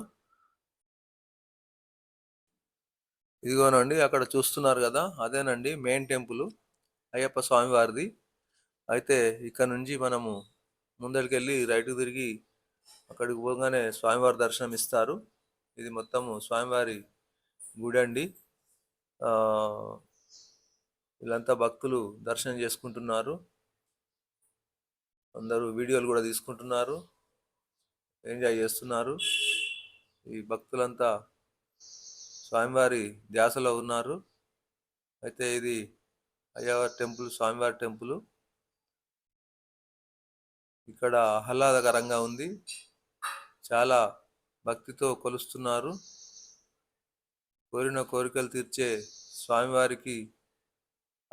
ఇదిగోనండి అక్కడ చూస్తున్నారు కదా, అదేనండి మెయిన్ టెంపుల్ అయ్యప్ప స్వామివారిది. అయితే ఇక్కడ నుంచి మనము ముందరికెళ్ళి రైట్ తిరిగి అక్కడికి పోగానే స్వామివారి దర్శనం ఇస్తారు. ఇది మొత్తము స్వామివారి గుడి అండి. వీళ్ళంతా భక్తులు దర్శనం చేసుకుంటున్నారు. అందరూ వీడియోలు కూడా తీసుకుంటున్నారు, ఎంజాయ్ చేస్తున్నారు. ఈ భక్తులంతా స్వామివారి ధ్యాసలో ఉన్నారు. అయితే ఇది అయ్యవారి టెంపుల్, స్వామివారి టెంపుల్. ఇక్కడ ఆహ్లాదకరంగా ఉంది, చాలా భక్తితో కొలుస్తున్నారు. కోరిన కోరికలు తీర్చే స్వామివారికి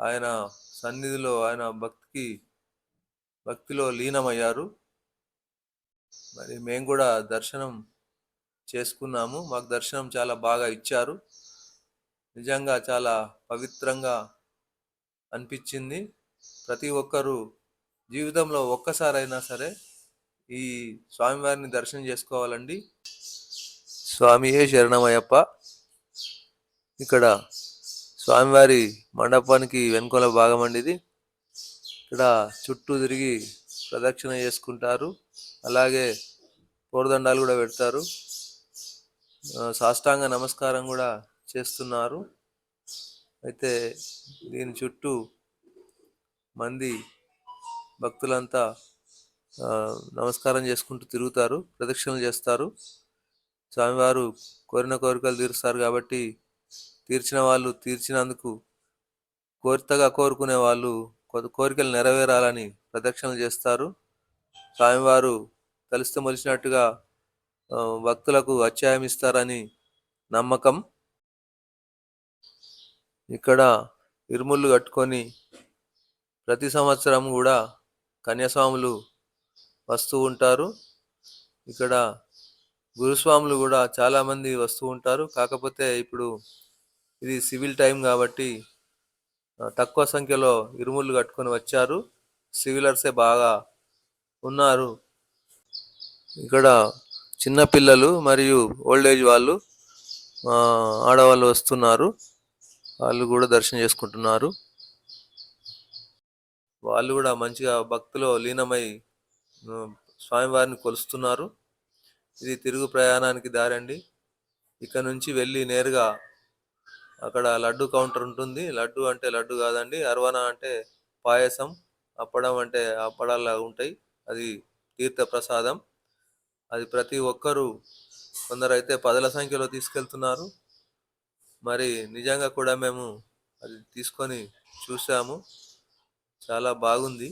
ఆయన సన్నిధిలో ఆయన భక్తిలో లీనమయ్యారు. మరి మేము కూడా దర్శనం చేసుకున్నాము. మాకు దర్శనం చాలా బాగా ఇచ్చారు. నిజంగా చాలా పవిత్రంగా అనిపించింది. ప్రతి ఒక్కరూ జీవితంలో ఒక్కసారైనా సరే ఈ స్వామివారిని దర్శనం చేసుకోవాలండి. స్వామియే శరణమయ్యప్ప. ఇక్కడ స్వామివారి మండపానికి వెనుకొల భాగం అండి ఇది. ఇక్కడ చుట్టూ తిరిగి ప్రదక్షిణ చేసుకుంటారు, అలాగే పూలదండాలు కూడా పెడతారు, సాష్టాంగ నమస్కారం కూడా చేస్తున్నారు. అయితే దీని చుట్టూ మంది భక్తులంతా నమస్కారం చేసుకుంటూ తిరుగుతారు, ప్రదక్షిణలు చేస్తారు. స్వామివారు కోరిన కోరికలు తీరుస్తారు కాబట్టి తీర్చిన వాళ్ళు తీర్చినందుకు కోరికగా కోరుకునే వాళ్ళు కోరికలు నెరవేరాలని ప్రదక్షిణలు చేస్తారు. స్వామివారు కలిస్తే మొలిచినట్టుగా భక్తులకు అత్యాయం ఇస్తారని నమ్మకం. ఇక్కడ ఇరుముళ్ళు కట్టుకొని ప్రతి సంవత్సరం కూడా కన్యాస్వాములు వస్తూ ఉంటారు. ఇక్కడ గురుస్వాములు కూడా చాలామంది వస్తూ ఉంటారు. కాకపోతే ఇప్పుడు ఇది సివిల్ టైం కాబట్టి తక్కువ సంఖ్యలో ఇరుముళ్ళు కట్టుకొని వచ్చారు. సివిలర్సే బాగా ఉన్నారు. ఇక్కడ చిన్న పిల్లలు మరియు ఓల్డేజ్ వాళ్ళు, ఆడవాళ్ళు వస్తున్నారు. వాళ్ళు కూడా దర్శనం చేసుకుంటున్నారు. వాళ్ళు కూడా మంచిగా భక్తిలో లీనమై స్వామివారిని కొలుస్తున్నారు. ఇది తిరుగు ప్రయాణానికి దారండి. ఇక్కడ నుంచి వెళ్ళి నేరుగా అక్కడ లడ్డు కౌంటర్ ఉంటుంది. లడ్డు అంటే లడ్డు కాదండి, అర్వన అంటే పాయసం, అప్పడం అంటే అప్పడాలు ఉంటాయి. అది తీర్థ ప్రసాదం. అది ప్రతి ఒక్కరూ, కొందరైతే 10ల సంఖ్యలో తీసుకెళ్తున్నారు. మరి నిజంగా కూడా మేము అది తీసుకొని చూసాము, చాలా బాగుంది.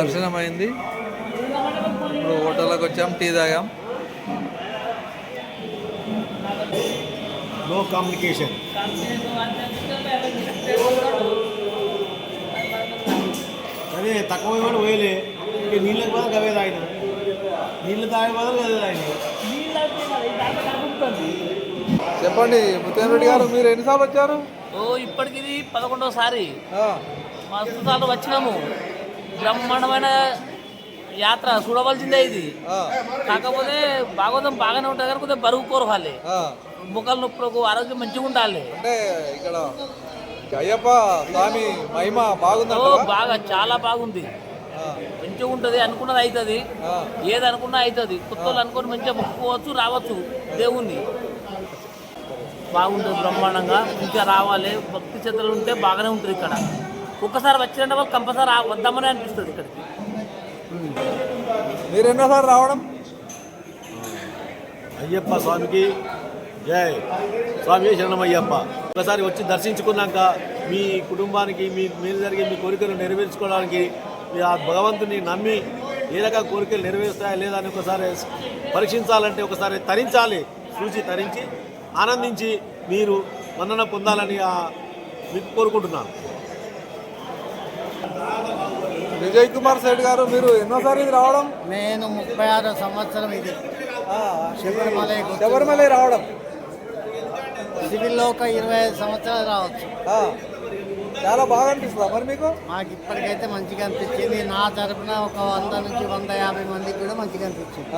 దర్శనం అయింది. ఇప్పుడు హోటల్లోకి వచ్చాం, టీ తాగాం. No communication. అదే తక్కువ ఇవ్వని పోయలే, ఇక నీళ్ళకి బదులు అవే తాగిన, నీళ్ళు తాగే బదులు అదే తాగిన. చెప్పండి ముత్యాన్ రెడ్డి గారు, మీరు ఎన్నిసార్లు వచ్చారు? ఇప్పటికి ఇది 11వసారి. మస్తు సార్లు వచ్చినాము. బ్రహ్మాండమైన యాత్ర చూడవలసిందే ఇది. కాకపోతే భాగవతం బాగానే ఉంటుంది కానీ కొద్దిగా బరువు కోరవాలి, ముఖాల నొప్పులకు ఆరోగ్యం మంచిగా ఉండాలి. అంటే ఇక్కడ అయ్యప్ప స్వామి మహిమ బాగుంది, బాగా చాలా బాగుంది, మంచిగా ఉంటుంది. అనుకున్నది అవుతుంది, ఏది అనుకున్నా అవుతుంది. కొత్త వాళ్ళు అనుకుని మంచిగా మొక్కుకోవచ్చు, రావచ్చు దేవుణ్ణి. బాగుంటుంది బ్రహ్మాండంగా. ఇంకా రావాలి, భక్తి శ్రద్ధలు ఉంటే బాగానే ఉంటుంది. ఇక్కడ ఒక్కసారి వచ్చినంటే వాళ్ళు కంపల్సరీ వద్దామని అనిపిస్తుంది ఇక్కడికి. మీరు ఎన్నోసారి రావడం? అయ్యప్ప స్వామికి జై. స్వామి శరణమయ్యప్ప. ఒకసారి వచ్చి దర్శించుకున్నాక మీ కుటుంబానికి మీ మీద జరిగే మీ కోరికలు నెరవేర్చుకోవడానికి ఆ భగవంతుని నమ్మి ఏ రకంగా కోరికలు నెరవేరుస్తాయా లేదా అని ఒకసారి పరీక్షించాలంటే ఒకసారి తరించాలి. చూసి తరించి ఆనందించి మీరు మన్నన పొందాలని మీకు కోరుకుంటున్నాను. విజయ్ కుమార్ శెట్టి గారు, మీరు ఎన్నోసారి ఇది రావడం? నేను 36వ సంవత్సరం ఇది శబరిమల రావడం. సివిల్లో ఒక 25 సంవత్సరాలు రావచ్చు. చాలా బాగా అనిపిస్తుందా మరి మీకు? మాకు ఇప్పటికైతే మంచిగా అనిపించింది. నా తరపున ఒక 100 నుంచి 150 మందికి కూడా మంచిగా అనిపించింది.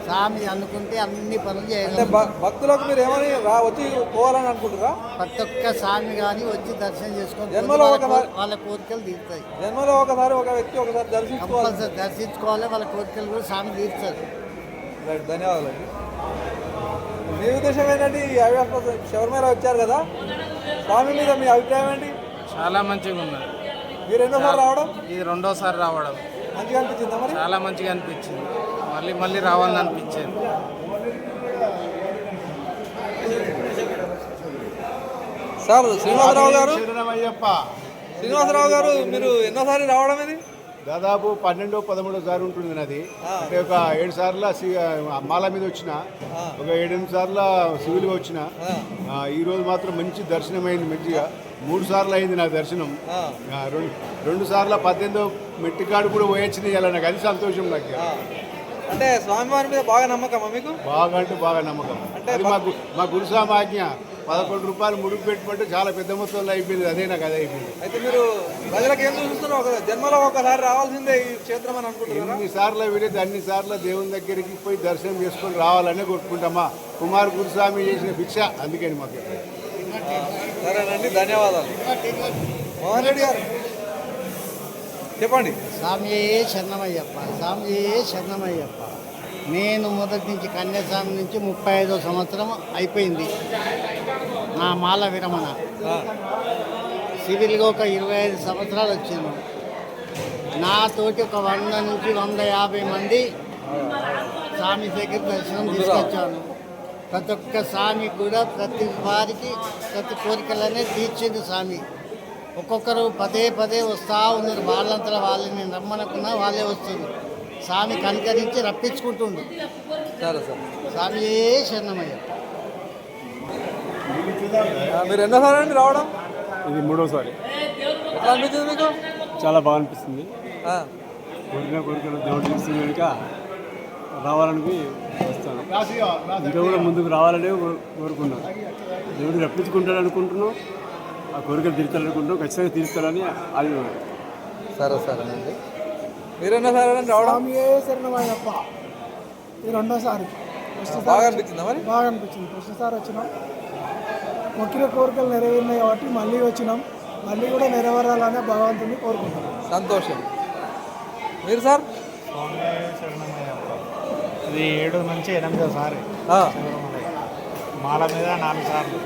స్వామి అనుకుంటే అన్ని పనులు చేయాలి. భక్తులకు మీరు ఏమని వచ్చి పోవాలని అనుకుంటారా? ప్రతి ఒక్క స్వామి కానీ వచ్చి దర్శనం చేసుకొని జన్మలో వాళ్ళ కోరికలు తీరుతాయి. జన్మలో ఒకసారి ఒక వ్యక్తి ఒకసారి దర్శించుకోవాలి, వాళ్ళ కోరికలు కూడా స్వామి తీరుతారు. ధన్యవాదాలు. మీ ఉద్దేశం ఏంటంటే ఈ అయ్యప్ప శబరిమల వచ్చారు కదా, స్వామి మీద మీ అభిప్రాయం ఏంటి? చాలా మంచిగా ఉన్నది. మీరు ఎన్నోసారి రావడం? ఇది 2వసారి రావడం. మంచిగా అనిపించిందా మరి? చాలా మంచిగా అనిపించింది, మళ్ళీ మళ్ళీ రావాలని అనిపించింది. సార్ శ్రీనివాసరావు గారు, శరణమయ్యప్ప. శ్రీనివాసరావు గారు, మీరు ఎన్నోసారి రావడం ఇది? దాదాపు 12-13 సార్లు ఉంటుంది నాది. అంటే ఒక 7 సార్లు మాల మీద వచ్చిన, ఒక 7-8 సార్లు సివిల్గా వచ్చిన. ఈరోజు మాత్రం మంచి దర్శనం అయింది. మంచిగా 3 సార్లు అయింది నా దర్శనం. 2 సార్లు 18వ మెట్టికాడు కూడా పోయొచ్చింది. ఇలా నాకు అది సంతోషం. నాకు అంటే స్వామివారి మీద బాగా నమ్మకమా మీకు? బాగా అంటే బాగా నమ్మకం. అంటే మా గురుస్వామి ఆజ్ఞ రూపాయలు ముడుపు పెట్టుకుంటే చాలా పెద్ద మొత్తంలో అయిపోయింది. అదే నాకు అదే అయిపోయింది. అయితే మీరు ప్రజలకు ఏం చూస్తున్నారు? ఒక జన్మలో ఒకసారి రావాల్సిందే ఈ క్షేత్రం అని అనుకుంటున్నారా? ఎన్నిసార్లు వినేది అన్నిసార్లు దేవుని దగ్గరికి పోయి దర్శనం చేసుకొని రావాలనే కొట్టుకుంటామా. కుమార్ గురుస్వామి చేసిన భిక్ష అందుకని మాకు. సరేనండి, ధన్యవాదాలు. మోహన్ రెడ్డి గారు చెప్పండి. స్వామి శరణమయ్యప్ప, స్వామి శరణమయ్యప్ప. నేను మొదటి నుంచి కన్యాస్వామి నుంచి 35వ సంవత్సరం అయిపోయింది నా మాల విరమణ. సివిల్గా ఒక 25 సంవత్సరాలు వచ్చాను. నాతోటి ఒక 100 నుంచి 150 మంది స్వామి దగ్గర దర్శనం తీసుకొచ్చాను. ప్రతి ఒక్క స్వామి కూడా ప్రతి వారికి ప్రతి కోరికలనే తీర్చింది స్వామి. ఒక్కొక్కరు పదే వస్తూ ఉన్నారు. వాళ్ళంతా వాళ్ళని రమ్మనుకున్నా వాళ్ళే వస్తుంది. స్వామి కనికరించి రప్పించుకుంటుండు. సరే సార్. స్వామి శరణమయ్య. మీరు ఎన్నోసారి అండి రావడం? ఇది 3వసారి. ఎట్లా అనిపించింది మీకు? చాలా బాగా అనిపిస్తుంది. ఆ, కోరికలు దేవుడు చూస్తుంది కనుక రావాలని వస్తాను. ఇంకా కూడా ముందుకు రావాలనే కోరుకున్నాను. దేవుడు రప్పించుకుంటాడు అనుకుంటున్నాం. ఆ కోరికలు తీర్చాలనుకుంటున్నాం. ఖచ్చితంగా తీర్చాలని అది. సరేనండి. మీరు ఎన్నోసారి అండి రావడం? శరణమయ్యప్ప. ఇది 2వసారి. బాగా అనిపించిందా మరి? బాగా అనిపించింది. ఫస్ట్సారి వచ్చినాం, మొక్కిన కోరికలు నెరవేరినాయి కాబట్టి మళ్ళీ వచ్చినాం. మళ్ళీ కూడా నెరవేరాలనే భగవంతుని కోరుకుంటున్నాం. సంతోషం. మీరు సార్? ఇది 7 నుంచి 8వసారి. ఆ, మాల మీద 4 సార్లు,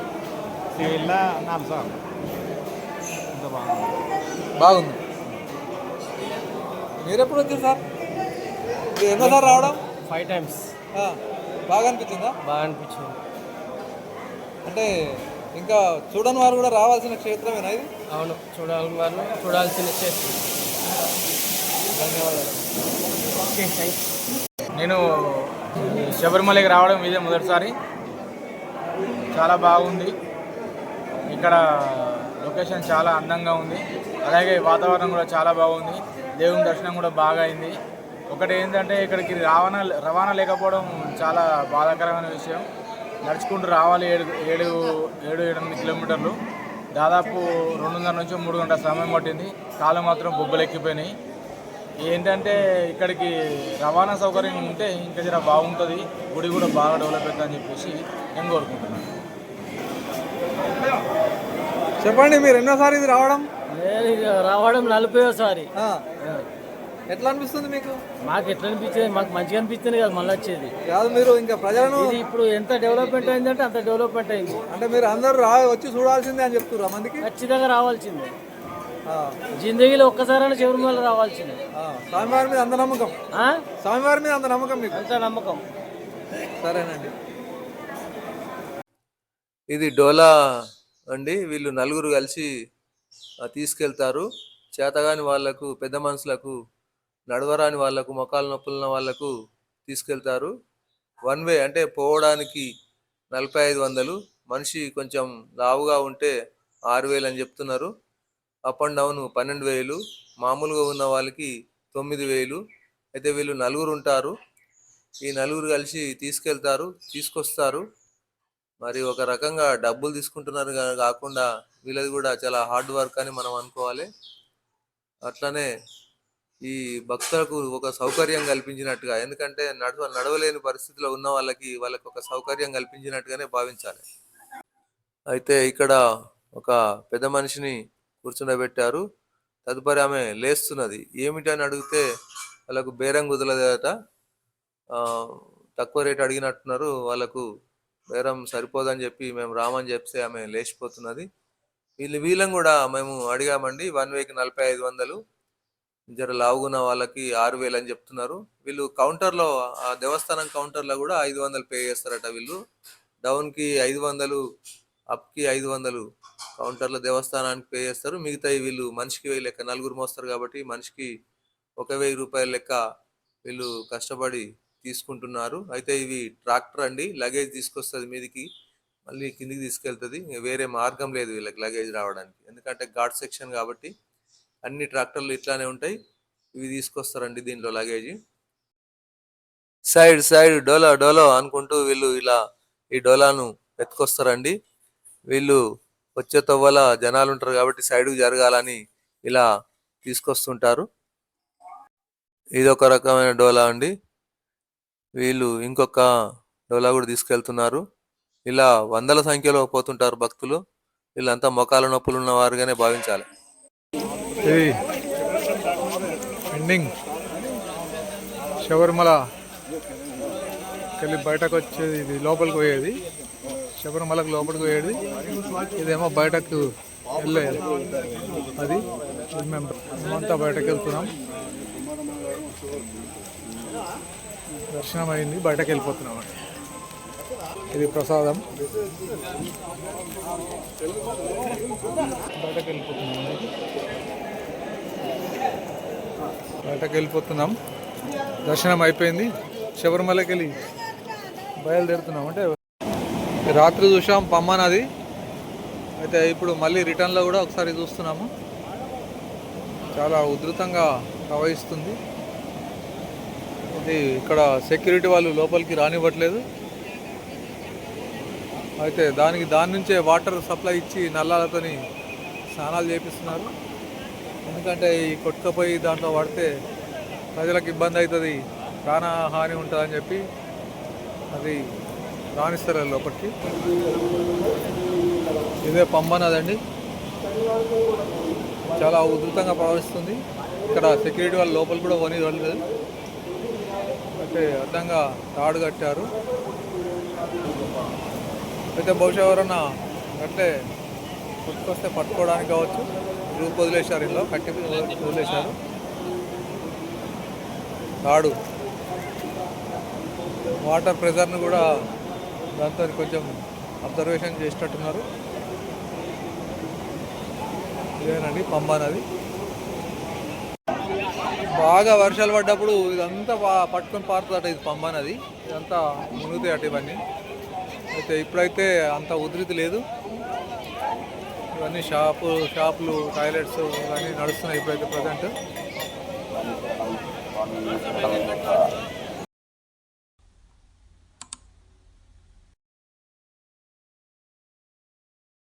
సివిల్లా 4 సార్లు. అంత బాగుంది. మీరు ఎప్పుడు వచ్చారు సార్? మీరు ఎన్నోసారి రావడం? 5 times. ఆ, బాగా అనిపించిందా? బాగా అనిపించింది. అంటే ఇంకా చూడని వారు కూడా రావాల్సిన క్షేత్రమేనా ఇది? అవును, చూడాల్సిన చేస్తుంది. ధన్యవాదాలు. Okay, thanks. నేను శబరిమలకి రావడం ఇదే మొదటిసారి. చాలా బాగుంది. ఇక్కడ లొకేషన్ చాలా అందంగా ఉంది. అలాగే వాతావరణం కూడా చాలా బాగుంది. దేవుని దర్శనం కూడా బాగా అయింది. ఒకటి ఏంటంటే ఇక్కడికి రవాణా లేకపోవడం చాలా బాధాకరమైన విషయం. నడుచుకుంటూ రావాలి 7-8 కిలోమీటర్లు. దాదాపు 2.5 నుంచి 3 గంటల సమయం పట్టింది. కాళ్ళు మాత్రం బొబ్బలెక్కిపోయినాయి. ఏంటంటే ఇక్కడికి రవాణా సౌకర్యం ఉంటే ఇంకా జర బాగుంటుంది. గుడి కూడా బాగా డెవలప్ అవుతుందని చెప్పేసి నేను కోరుకుంటున్నాను. చెప్పండి, మీరు ఎన్నోసారి ఇది రావడం? రావడం 40వసారి. ఆ, ఎట్లా అనిపిస్తుంది మీకు? మాకు ఎట్లా అనిపించేది? మాకు మంచిగా అనిపిస్తుంది కదా మళ్ళీ వచ్చేది. కాదు, మీరు ఇంకా ప్రజలను ఇది ఇప్పుడు ఎంత డెవలప్మెంట్ అయిందంటే అంత డెవలప్మెంట్ అయింది. అంటే మీరు అందరూ వచ్చి చూడాల్సిందే అని చెప్తున్నారు మందికి. ఖచ్చితంగా రావాల్సిందే. ఆ, జిందగీలో ఒక్కసారైనా శబరిమల రావాల్సిందే. స్వామివారి మీద అంత నమ్మకం? స్వామివారి మీద అంత నమ్మకం మీకు? అంత నమ్మకం. సరేనండి. ఇది డోలా అండి. వీళ్ళు నలుగురు కలిసి తీసుకెళ్తారు. చేతగాని వాళ్లకు, పెద్ద మనుషులకు, నడవరాని వాళ్లకు, మొకాలు నొప్పులున్న వాళ్లకు తీసుకెళ్తారు. 1 వే అంటే పోవడానికి 4500, మనిషి కొంచెం లావుగా ఉంటే 6000 అని చెప్తున్నారు. అప్ అండ్ డౌన్ 12000, మామూలుగా ఉన్న వాళ్ళకి 9000. అయితే వీళ్ళు నలుగురు ఉంటారు. ఈ నలుగురు కలిసి తీసుకెళ్తారు, తీసుకొస్తారు. మరి ఒక రకంగా డబ్బులు తీసుకుంటున్నారు కాకుండా వీళ్ళది కూడా చాలా హార్డ్ వర్క్ అని మనం అనుకోవాలి. అట్లనే ఈ భక్తులకు ఒక సౌకర్యం కల్పించినట్టుగా, ఎందుకంటే నడవలేని పరిస్థితిలో ఉన్న వాళ్ళకి ఒక సౌకర్యం కల్పించినట్టుగానే భావించాలి. అయితే ఇక్కడ ఒక పెద్ద మనిషిని కూర్చుండబెట్టారు. తదుపరి ఆమె లేస్తున్నది. ఏమిటని అడిగితే వాళ్ళకు బేరం కుదరలేదట. తక్కువ రేటు అడిగినట్టున్నారు. వాళ్ళకు బేరం సరిపోదని చెప్పి మేము రామని చెప్తే ఆమె లేచిపోతున్నది. వీళ్ళని కూడా మేము అడిగామండి. 1 వేకి 4500, జర లావుగున్న వాళ్ళకి 6000 అని చెప్తున్నారు. వీళ్ళు కౌంటర్లో, ఆ దేవస్థానం కౌంటర్లో కూడా 500 పే చేస్తారట. వీళ్ళు డౌన్కి 500, అప్కి 500 కౌంటర్లో దేవస్థానానికి పే చేస్తారు. మిగతా వీళ్ళు మనిషికి 1000 లెక్క, నలుగురు మోస్తారు కాబట్టి మనిషికి 1000 రూపాయల లెక్క వీళ్ళు కష్టపడి తీసుకుంటున్నారు. అయితే ఇవి ట్రాక్టర్ అండి. లగేజ్ తీసుకొస్తుంది మీదికి, మళ్ళీ కిందికి తీసుకెళ్తుంది. వేరే మార్గం లేదు వీళ్ళకి లగేజ్ రావడానికి, ఎందుకంటే ఘాట్ సెక్షన్ కాబట్టి అన్ని ట్రాక్టర్లు ఇట్లానే ఉంటాయి. ఇవి తీసుకొస్తారండి దీంట్లో లగేజ్. సైడ్ డోలో అనుకుంటూ వీళ్ళు ఇలా ఈ డోలాను ఎత్తుకొస్తారండి. వీళ్ళు వచ్చే తవ్వల జనాలు ఉంటారు కాబట్టి సైడ్కు జరగాలని ఇలా తీసుకొస్తుంటారు. ఇది ఒక రకమైన డోలా అండి. వీళ్ళు ఇంకొక డోలా కూడా తీసుకెళ్తున్నారు. ఇలా వందల సంఖ్యలో పోతుంటారు భక్తులు. వీళ్ళంతా మొకాల నొప్పులు ఉన్న వారుగానే భావించాలి. ఇది ఎండింగ్ శబరిమల వెళ్ళి బయటకు వచ్చేది, ఇది లోపలికి పోయేది, శబరిమలకు లోపలికి పోయేది. ఇదేమో బయటకు వెళ్ళేది. అది మేమంతా బయటకు వెళ్తున్నాం. దర్శనం అయింది, బయటకు వెళ్ళిపోతున్నాం అండి. ఇది ప్రసాదం. బయటకు వెళ్ళిపోతున్నాం. దర్శనం అయిపోయింది. శబరిమలకి వెళ్ళి బయలుదేరుతున్నాం. అంటే రాత్రి చూసాం పమ్మా నది. అయితే ఇప్పుడు మళ్ళీ రిటర్న్లో కూడా ఒకసారి చూస్తున్నాము. చాలా ఉధృతంగా ప్రవహిస్తుంది. ఇది ఇక్కడ సెక్యూరిటీ వాళ్ళు లోపలికి రానివ్వట్లేదు. అయితే దాని నుంచే వాటర్ సప్లై ఇచ్చి నల్లాలతోని స్నానాలు చేపిస్తున్నారు. ఎందుకంటే ఈ కొట్టుకపోయి దాంట్లో పడితే ప్రజలకు ఇబ్బంది అవుతుంది, ప్రాణహాని ఉంటుందని చెప్పి అది రాణిస్తారు లోపలికి. ఇదే పంబా నది అండి. చాలా ఉధృతంగా ప్రవహిస్తుంది. ఇక్కడ సెక్యూరిటీ వాళ్ళు లోపల కూడా వెళ్ళలేదు. అయితే అడ్డంగా తాడు కట్టారు. అయితే బహుశా ఎవరన్నా అట్లే కొట్టుకొస్తే పట్టుకోవడానికి కావచ్చు. గ్రూప్ వదిలేశారు, ఇంట్లో కట్టి వదిలేశారు తాడు. వాటర్ ప్రెజర్ను కూడా దాంతో కొంచెం అబ్జర్వేషన్ చేసేటట్టున్నారు. ఇదేనండి పంబా నది. బాగా వర్షాలు పడ్డప్పుడు ఇదంతా పట్టుకొని పారుతుందట. ఇది పంబా నది. ఇదంతా మునుగుతాయి అటు ఇవన్నీ. అయితే ఇప్పుడైతే అంత ఉధృతి లేదు. ఇవన్నీ షాపులు టాయిలెట్స్ ఇవన్నీ నడుస్తున్నాయి ఇప్పుడైతే ప్రజెంట్.